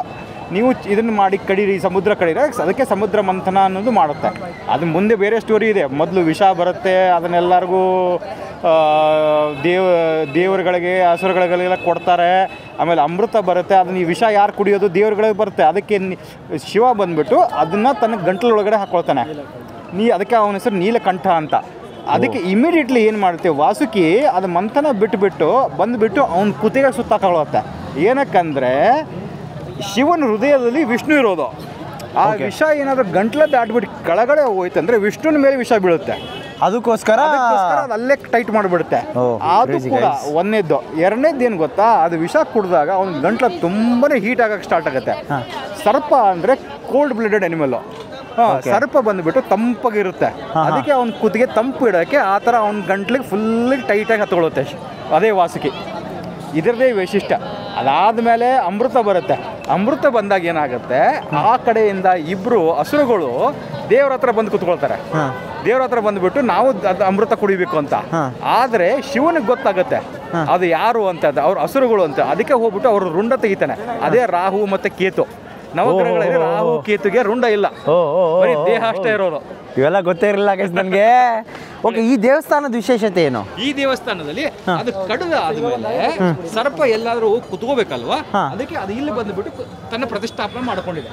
ನೀವು ಇದನ್ನು ಮಾಡಿ ಕಡೀರಿ, ಸಮುದ್ರ ಕಡೀರಿ, ಅದಕ್ಕೆ ಸಮುದ್ರ ಮಂಥನ ಅನ್ನೋದು ಮಾಡುತ್ತೆ. ಅದು ಮುಂದೆ ಬೇರೆ ಸ್ಟೋರಿ ಇದೆ. ಮೊದಲು ವಿಷ ಬರುತ್ತೆ, ಅದನ್ನೆಲ್ಲರಿಗೂ ದೇವರುಗಳಿಗೆ ಅಸುರಗಳಿಗೆಲ್ಲ ಕೊಡ್ತಾರೆ. ಆಮೇಲೆ ಅಮೃತ ಬರುತ್ತೆ, ಅದನ್ನ ಈ ವಿಷ ಯಾರು ಕುಡಿಯೋದು, ದೇವರುಗಳಿಗೆ ಬರುತ್ತೆ. ಅದಕ್ಕೆ ಶಿವ ಬಂದುಬಿಟ್ಟು ಅದನ್ನು ತನ್ನ ಗಂಟಲೊಳಗಡೆ ಹಾಕ್ಕೊಳ್ತಾನೆ. ಅದಕ್ಕೆ ಅವನ ಹೆಸರು ನೀಲಕಂಠ ಅಂತ. ಅದಕ್ಕೆ ಇಮಿಡಿಯೇಟ್ಲಿ ಏನು ಮಾಡುತ್ತೆ, ವಾಸುಕಿ ಅದು ಮಂಥನ ಬಿಟ್ಟು ಬಂದುಬಿಟ್ಟು ಅವನ ಕುತ್ತಿಗೆ ಸುತ್ತಾಕೊಳ್ಳುತ್ತೆ. ಏನಕ್ಕಂದರೆ ಶಿವನ ಹೃದಯದಲ್ಲಿ ವಿಷ್ಣು ಇರೋದು. ಆ ವಿಷ ಏನಾದರೂ ಗಂಟ್ಲ ದಾಟ್ಬಿಟ್ಟು ಕೆಳಗಡೆ ಹೋಯ್ತಂದ್ರೆ ವಿಷ್ಣುನ ಮೇಲೆ ವಿಷ ಬೀಳುತ್ತೆ. ಅದಕ್ಕೋಸ್ಕರ ಅದು ಅಲ್ಲೇ ಟೈಟ್ ಮಾಡಿಬಿಡುತ್ತೆ. ಅದು ಕೂಡ ಒಂದನೇದ್ದು. ಎರಡನೇದ್ದು ಏನು ಗೊತ್ತಾ, ಅದು ವಿಷ ಕುಡಿದಾಗ ಅವನ ಗಂಟ್ಲ ತುಂಬಾ ಹೀಟ್ ಆಗಕ್ಕೆ ಸ್ಟಾರ್ಟ್ ಆಗುತ್ತೆ. ಸರ್ಪ ಅಂದರೆ ಕೋಲ್ಡ್ ಬ್ಲಡೆಡ್ ಅನಿಮಲ್ಲು. ಸರ್ಪ ಬಂದುಬಿಟ್ಟು ತಂಪಾಗಿರುತ್ತೆ. ಅದಕ್ಕೆ ಅವನ ಕುತ್ತಿಗೆ ತಂಪು ಇಡೋಕ್ಕೆ ಆ ಥರ ಅವನ ಗಂಟ್ಲಿಗೆ ಫುಲ್ ಟೈಟಾಗಿ ಹತ್ಕೊಳ್ಳುತ್ತೆ. ಅದೇ ವಾಸುಕಿ, ಇದರದೇ ವೈಶಿಷ್ಟ್ಯ. ಅದಾದಮೇಲೆ ಅಮೃತ ಬರುತ್ತೆ. ಅಮೃತ ಬಂದಾಗ ಏನಾಗುತ್ತೆ, ಆ ಕಡೆಯಿಂದ ಇಬ್ಬರು ಅಸುರಗಳು ದೇವ್ರ ಹತ್ರ ಬಂದು ಕುತ್ಕೊಳ್ತಾರೆ. ದೇವ್ರ ಹತ್ರ ಬಂದುಬಿಟ್ಟು ನಾವು ಅದು ಅಮೃತ ಕುಡಿಬೇಕು ಅಂತ. ಆದರೆ ಶಿವನಿಗೆ ಗೊತ್ತಾಗುತ್ತೆ ಅದು ಯಾರು ಅಂತ, ಅವ್ರು ಅಸುರಗಳು ಅಂತ. ಅದಕ್ಕೆ ಹೋಗ್ಬಿಟ್ಟು ಅವರು ರುಂಡ ತೆಗಿತಾನೆ. ಅದೇ ರಾಹು ಮತ್ತು ಕೇತು. ನವಗ್ರಹಗಳಲ್ಲಿ ರಾಹು ಕೇತುಗೆ ರುಂಡ ಇಲ್ಲ, ಬರೀ ದೇಹ ಅಷ್ಟೇ ಇರೋದು. ಇವೆಲ್ಲ ಗೊತ್ತೇ ಇರಲಿಲ್ಲ ನನಗೆ. ಓಕೆ, ಈ ದೇವಸ್ಥಾನದ ವಿಶೇಷತೆ ಏನು? ಈ ದೇವಸ್ಥಾನದಲ್ಲಿ ಅದು ಕಡಿದ ಆದ್ಮೇಲೆ ಸರ್ಪ ಎಲ್ಲಾದ್ರೂ ಕುತ್ಕೋಬೇಕಲ್ವಾ, ಅದಕ್ಕೆ ಅದು ಇಲ್ಲಿ ಬಂದುಬಿಟ್ಟು ತನ್ನ ಪ್ರತಿಷ್ಠಾಪನೆ ಮಾಡ್ಕೊಂಡಿದೆ.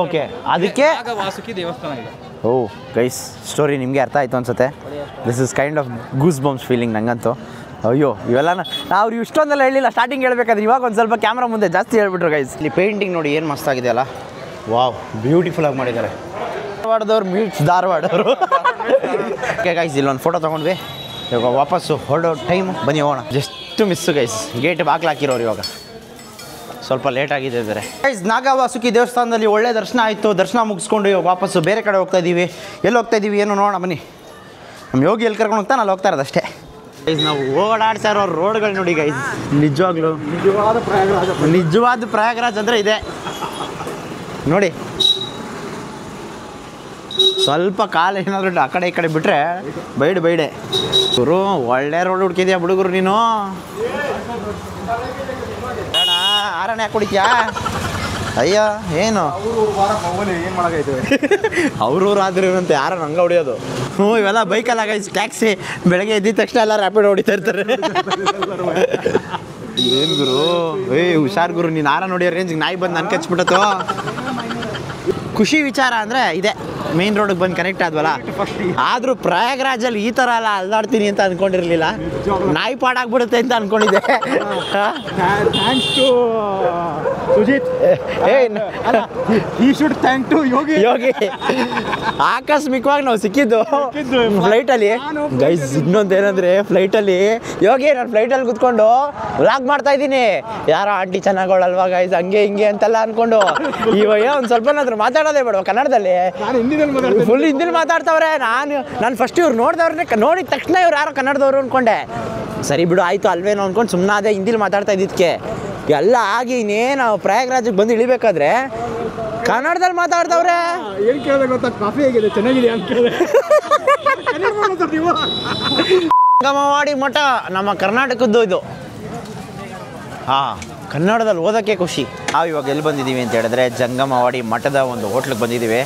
ಓಕೆ, ಅದಕ್ಕೆ ವಾಸುಕಿ ದೇವಸ್ಥಾನ ಇದೆ. ಓ ಗೈಸ್, ಸ್ಟೋರಿ ನಿಮಗೆ ಅರ್ಥ ಆಯ್ತು ಅನ್ಸುತ್ತೆ. This is kind of goose bumps feeling ನಂಗಂತೂ. ಅಯ್ಯೋ, ಇವೆಲ್ಲ ನಾವು ಇಷ್ಟೊಂದೆಲ್ಲ ಹೇಳಿಲ್ಲ ಸ್ಟಾರ್ಟಿಂಗ್ ಹೇಳ್ಬೇಕಾದ್ರೆ. ಇವಾಗ ಒಂದು ಸ್ವಲ್ಪ ಕ್ಯಾಮ್ರಾ ಮುಂದೆ ಜಾಸ್ತಿ ಹೇಳ್ಬಿಟ್ರು ಗೈಸ್. ಇಲ್ಲಿ ಪೇಂಟಿಂಗ್ ನೋಡಿ ಏನು ಮಸ್ತಾಗಿದೆ ಅಲ್ಲ. ವಾವ್, ಬ್ಯೂಟಿಫುಲ್ ಆಗಿ ಮಾಡಿದ್ದಾರೆ. ಧಾರವಾಡದವ್ರು ಮೀಟ್ಸ್ ಧಾರವಾಡವರು. ಓಕೆ ಗೈಸ್, ಇಲ್ಲೊಂದು ಫೋಟೋ ತೊಗೊಂಡ್ವಿ. ಇವಾಗ ವಾಪಸ್ಸು ಹೊರಡೋ ಟೈಮ್, ಬನ್ನಿ ಹೋಗೋಣ. ಜಸ್ಟ್ ಮಿಸ್ಸು ಗೈಸ್, ಗೇಟ್ ಬಾಗ್ಲು ಹಾಕಿರೋರು. ಇವಾಗ ಸ್ವಲ್ಪ ಲೇಟ್ ಆಗಿದೆ ಇದ್ದಾರೆ ಗೈಸ್. ನಾಗವಾಸುಕಿ ದೇವಸ್ಥಾನದಲ್ಲಿ ಒಳ್ಳೆ ದರ್ಶನ ಆಯಿತು. ದರ್ಶನ ಮುಗಿಸ್ಕೊಂಡು ಇವಾಗ ವಾಪಸ್ಸು ಬೇರೆ ಕಡೆ ಹೋಗ್ತಾ ಇದ್ದೀವಿ. ಎಲ್ಲಿ ಹೋಗ್ತಾ ಇದ್ದೀವಿ ಏನು ನೋಡೋಣ ಬನ್ನಿ. ನಮ್ಮ ಯೋಗಿ ಎಲ್ಲಿ ಕರ್ಕೊಂಡು ಹೋಗ್ತಾನೆ ಅಲ್ಲಿ ಹೋಗ್ತಾ ಇರೋದು ಅಷ್ಟೇ ಗೈಸ್. ನಾವು ಓಡಾಡ್ತಾ ಇರೋ ರೋಡ್ಗಳು ನೋಡಿ ಗೈಸ್, ನಿಜವಾಗ್ಲೂ ನಿಜವಾದ ಪ್ರಯಾಗರಾಜ್ ಅಂದರೆ ಇದೆ ನೋಡಿ. ಸ್ವಲ್ಪ ಕಾಲು ಏನಾದರೂ ಆ ಕಡೆ ಈ ಕಡೆ ಬಿಟ್ಟರೆ ಬೈಡೆ ಗುರು. ಒಳ್ಳೆ ರೋಡ್ ಹುಡ್ಕಿದ್ಯಾ ಹುಡುಗರು ನೀನು. ಬೇಡ ಆರಣ್ಣ ಯಾಕೆ ಕುಡಿತ್ಯಾ? ಅಯ್ಯ ಏನು ಏನು ಮಾಡೋಕ್ಕೈತೆ ಅವ್ರವ್ರು ಆದ್ರಂತೆ ಯಾರು ಹಂಗೆ ಹೊಡಿಯೋದು. ಇವೆಲ್ಲ ಬೈಕಲ್ಲ ಗೈಸ್, ಟ್ಯಾಕ್ಸಿ. ಬೆಳಗ್ಗೆ ಎದ್ದಿದ ತಕ್ಷಣ ಎಲ್ಲ ರ್ಯಾಪಿಡ್ ಹೊಡಿತಾ ಇರ್ತಾರೆ. ಏನು ಗುರು, ಹುಷಾರ್ ಗುರು, ನೀನು ಆರ ನೋಡಿಯೋ ರೇಂಜ್ಗೆ ನಾಯಿ ಬಂದು ನನ್ಗೆ ಹಚ್ಬಿಟ್ಟತು. ಖುಷಿ ವಿಚಾರ ಅಂದರೆ ಇದೆ, ಮೇನ್ ರೋಡಿಗೆ ಬಂದು ಕನೆಕ್ಟ್ ಆದ್ವಲ್ಲ. ಆದರೂ ಪ್ರಯಾಗ್ರಾಜಲ್ಲಿ ಈ ಥರ ಎಲ್ಲ ಅಲ್ದಾಡ್ತೀನಿ ಅಂತ ಅಂದ್ಕೊಂಡಿರಲಿಲ್ಲ. ನಾಯಿ ಪಾಡಾಗ್ಬಿಡುತ್ತೆ ಅಂತ ಅಂದ್ಕೊಂಡಿದ್ದೆ. Thanks to Sujith. ಈ ಶುಡ್ ಥ್ಯಾಂಕ್ ಟು ಯೋಗಿ. ಆಕಸ್ಮಿಕವಾಗಿ ನಾವು ಸಿಕ್ಕಿದ್ದು ಫ್ಲೈಟಲ್ಲಿ ಗೈಸ್. ಇನ್ನೊಂದೇನಂದರೆ ಫ್ಲೈಟಲ್ಲಿ ಯೋಗಿ ನಾನು ಫ್ಲೈಟಲ್ಲಿ ಕುತ್ಕೊಂಡು ವ್ಲಾಗ್ ಮಾಡ್ತಾ ಇದ್ದೀನಿ. ಯಾರೋ ಆಂಟಿ ಚೆನ್ನಾಗೋಳಲ್ವಾ ಗೈಸ್, ಹಂಗೆ ಹಿಂಗೆ ಅಂತೆಲ್ಲ ಅಂದ್ಕೊಂಡು. ಇವಾಗ ಒಂದು ಸ್ವಲ್ಪನಾದ್ರೂ ಮಾತಾಡೋದೇ ಬೇಡ ಕನ್ನಡದಲ್ಲಿ. ಫುಲ್ ಹಿಂದಿಲಿ ಮಾತಾಡ್ತವ್ರೆ. ನಾನು ಫಸ್ಟ್ ಇವ್ರು ನೋಡಿದವ್ರನ್ನೇ ನೋಡಿದ ತಕ್ಷಣ ಇವ್ರು ಯಾರೋ ಕನ್ನಡದವ್ರು ಅಂದ್ಕೊಂಡೆ. ಸರಿ ಬಿಡು ಆಯಿತು ಅಲ್ವೇನೋ ಅಂದ್ಕೊಂಡು ಸುಮ್ಮನೆ ಅದೇ ಹಿಂದಿಲಿ ಮಾತಾಡ್ತಾ ಇದ್ದಿದ್ದಕ್ಕೆ ಎಲ್ಲ ಆಗಿ ಇನ್ನೇನು ಪ್ರಯಾಗ್ರಾಜಿಗೆ ಬಂದು ಇಳಿಬೇಕಾದ್ರೆ ಕನ್ನಡದಲ್ಲಿ ಮಾತಾಡ್ತವ್ರೆ. ಏನು ಕೇಳಿದೆ ಗೊತ್ತಾ? ಕಾಫಿ ಹೇಗಿದೆ, ಚೆನ್ನಾಗಿದೆ ಅಂತ ಕೇಳಿದೆ. ಜಂಗಮವಾಡಿ ಮಠ ನಮ್ಮ ಕರ್ನಾಟಕದ್ದು ಇದು. ಹಾಂ, ಕನ್ನಡದಲ್ಲಿ ಓದೋಕ್ಕೆ ಖುಷಿ. ನಾವು ಇವಾಗ ಎಲ್ಲಿ ಬಂದಿದ್ದೀವಿ ಅಂತ ಹೇಳಿದ್ರೆ ಜಂಗಮವಾಡಿ ಮಠದ ಒಂದು ಹೋಟ್ಲಿಗೆ ಬಂದಿದ್ದೀವಿ.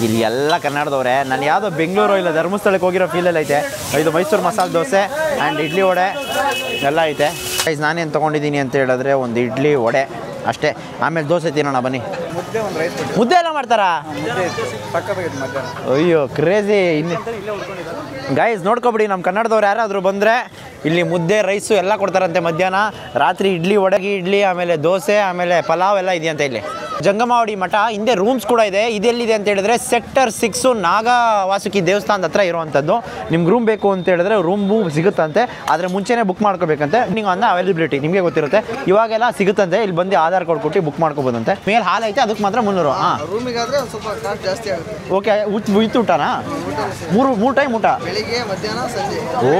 ಇಲ್ಲಿ ಎಲ್ಲ ಕನ್ನಡದವ್ರೆ. ನಾನು ಯಾವುದೋ ಬೆಂಗಳೂರು ಇಲ್ಲ ಧರ್ಮಸ್ಥಳಕ್ಕೆ ಹೋಗಿರೋ ಫೀಲಲ್ಲಿ ಐತೆ. ಇದು ಮೈಸೂರು ಮಸಾಲೆ ದೋಸೆ ಆ್ಯಂಡ್ ಇಡ್ಲಿ ವಡೆ ಎಲ್ಲ ಐತೆ ಗೈಸ್. ನಾನೇನು ತೊಗೊಂಡಿದ್ದೀನಿ ಅಂತ ಹೇಳಿದ್ರೆ ಒಂದು ಇಡ್ಲಿ ವಡೆ ಅಷ್ಟೇ. ಆಮೇಲೆ ದೋಸೆ ತಿನ್ನೋಣ ಬನ್ನಿ. ಮುದ್ದೆ ಎಲ್ಲ ಮಾಡ್ತಾರಾ? ಅಯ್ಯೋ ಕ್ರೇಜಿ. ಇನ್ನು ಗೈಸ್ ನೋಡ್ಕೊಬಿಡಿ, ನಮ್ಮ ಕನ್ನಡದವ್ರು ಯಾರಾದರೂ ಬಂದರೆ ಇಲ್ಲಿ ಮುದ್ದೆ ರೈಸು ಎಲ್ಲ ಕೊಡ್ತಾರಂತೆ ಮಧ್ಯಾಹ್ನ. ರಾತ್ರಿ ಇಡ್ಲಿ ಇಡ್ಲಿ ಆಮೇಲೆ ದೋಸೆ ಆಮೇಲೆ ಪಲಾವ್ ಎಲ್ಲ ಇದೆಯಂತೆ ಇಲ್ಲಿ ಜಂಗಮವಾಡಿ ಮಠ. ಹಿಂದೆ ರೂಮ್ಸ್ ಕೂಡ ಇದೆ. ಇದೆಲ್ಲಿದೆ ಅಂತ ಹೇಳಿದ್ರೆ ಸೆಕ್ಟರ್ 6 ನಾಗವಾಸುಕಿ ದೇವಸ್ಥಾನದ ಹತ್ರ ಇರುವಂಥದ್ದು. ನಿಮ್ಗೆ ರೂಮ್ ಬೇಕು ಅಂತ ಹೇಳಿದ್ರೆ ರೂಮು ಸಿಗುತ್ತಂತೆ, ಆದರೆ ಮುಂಚೆನೇ ಬುಕ್ ಮಾಡ್ಕೋಬೇಕಂತೆ. ನೀವು ಅನ್ನ ಅವೈಲಬಿಲಿಟಿ ನಿಮಗೆ ಗೊತ್ತಿರುತ್ತೆ. ಇವಾಗೆಲ್ಲ ಸಿಗುತ್ತಂತೆ. ಇಲ್ಲಿ ಬಂದು ಆಧಾರ್ ಕಾರ್ಡ್ ಕೊಟ್ಟು ಬುಕ್ ಮಾಡ್ಕೋಬೋದಂತೆ. ಮೇಲೆ ಹಾಲ್ ಐತೆ, ಅದಕ್ಕೆ ಮಾತ್ರ 300. ಹಾಂ, ರೂಮಿಗಾದ್ರೆ ಸ್ವಲ್ಪ ಕಾಸ್ಟ್ ಜಾಸ್ತಿ ಆಗುತ್ತೆ. ಓಕೆ. ವಿತ್ ಊಟನಾ? ಮೂರು ಟೈಮ್ ಊಟ? ಬೆಳಿಗ್ಗೆ ಮಧ್ಯಾಹ್ನ ಸಂಜೆ. ಓ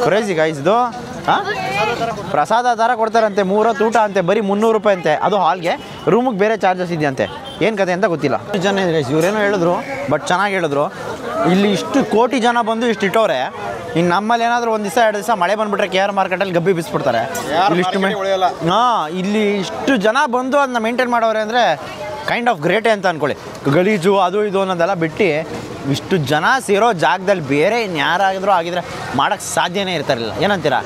ಕ್ರೇಜಿ ಗೈಸ್ ಇದು. ಹಾಂ, ಪ್ರಸಾದ ಥರ ಕೊಡ್ತಾರಂತೆ. 3 ಹೊತ್ತು ಊಟ ಅಂತೆ, ಬರೀ 300 ರೂಪಾಯಿ ಅಂತೆ. ಅದು ಹಾಲ್ಗೆ. ರೂಮಿಗೆ ಬೇರೆ ಚಾರ್ಜಸ್ ಇದೆಯಂತೆ. ಏನು ಕತೆ ಅಂತ ಗೊತ್ತಿಲ್ಲ. ಜನ ಇದೆ ಗೈಸ್, ಇವರೇನೋ ಹೇಳಿದ್ರು, ಬಟ್ ಚೆನ್ನಾಗಿ ಹೇಳಿದ್ರು. ಇಲ್ಲಿ ಇಷ್ಟು ಕೋಟಿ ಜನ ಬಂದು ಇಷ್ಟು ಇಟ್ಟವ್ರೆ. ಇನ್ನು ನಮ್ಮಲ್ಲಿ ಏನಾದರೂ ಒಂದು ದಿವಸ 2 ದಿವಸ ಮಳೆ ಬಂದುಬಿಟ್ರೆ KR ಮಾರ್ಕೆಟಲ್ಲಿ ಗಬ್ಬಿ ಬಿಸ್ಬಿಡ್ತಾರೆ. ಇಲ್ಲಿ ಇಷ್ಟು ಹಾಂ, ಇಲ್ಲಿ ಇಷ್ಟು ಜನ ಬಂದು ಅದನ್ನ ಮೇಂಟೈನ್ ಮಾಡೋರೆ ಅಂದರೆ ಕೈಂಡ್ ಆಫ್ ಗ್ರೇಟೇ ಅಂತ ಅಂದ್ಕೊಳ್ಳಿ. ಗಲೀಜು ಅದು ಇದು ಅನ್ನೋದೆಲ್ಲ ಬಿಟ್ಟು ಇಷ್ಟು ಜನ ಸೇರೋ ಜಾಗದಲ್ಲಿ ಬೇರೆ ಇನ್ಯಾರಾಗಿದ್ರು ಆಗಿದ್ರೆ ಮಾಡೋಕ್ಕೆ ಸಾಧ್ಯನೇ ಇರ್ತಾರಿಲ್ಲ. ಏನಂತೀರಾ?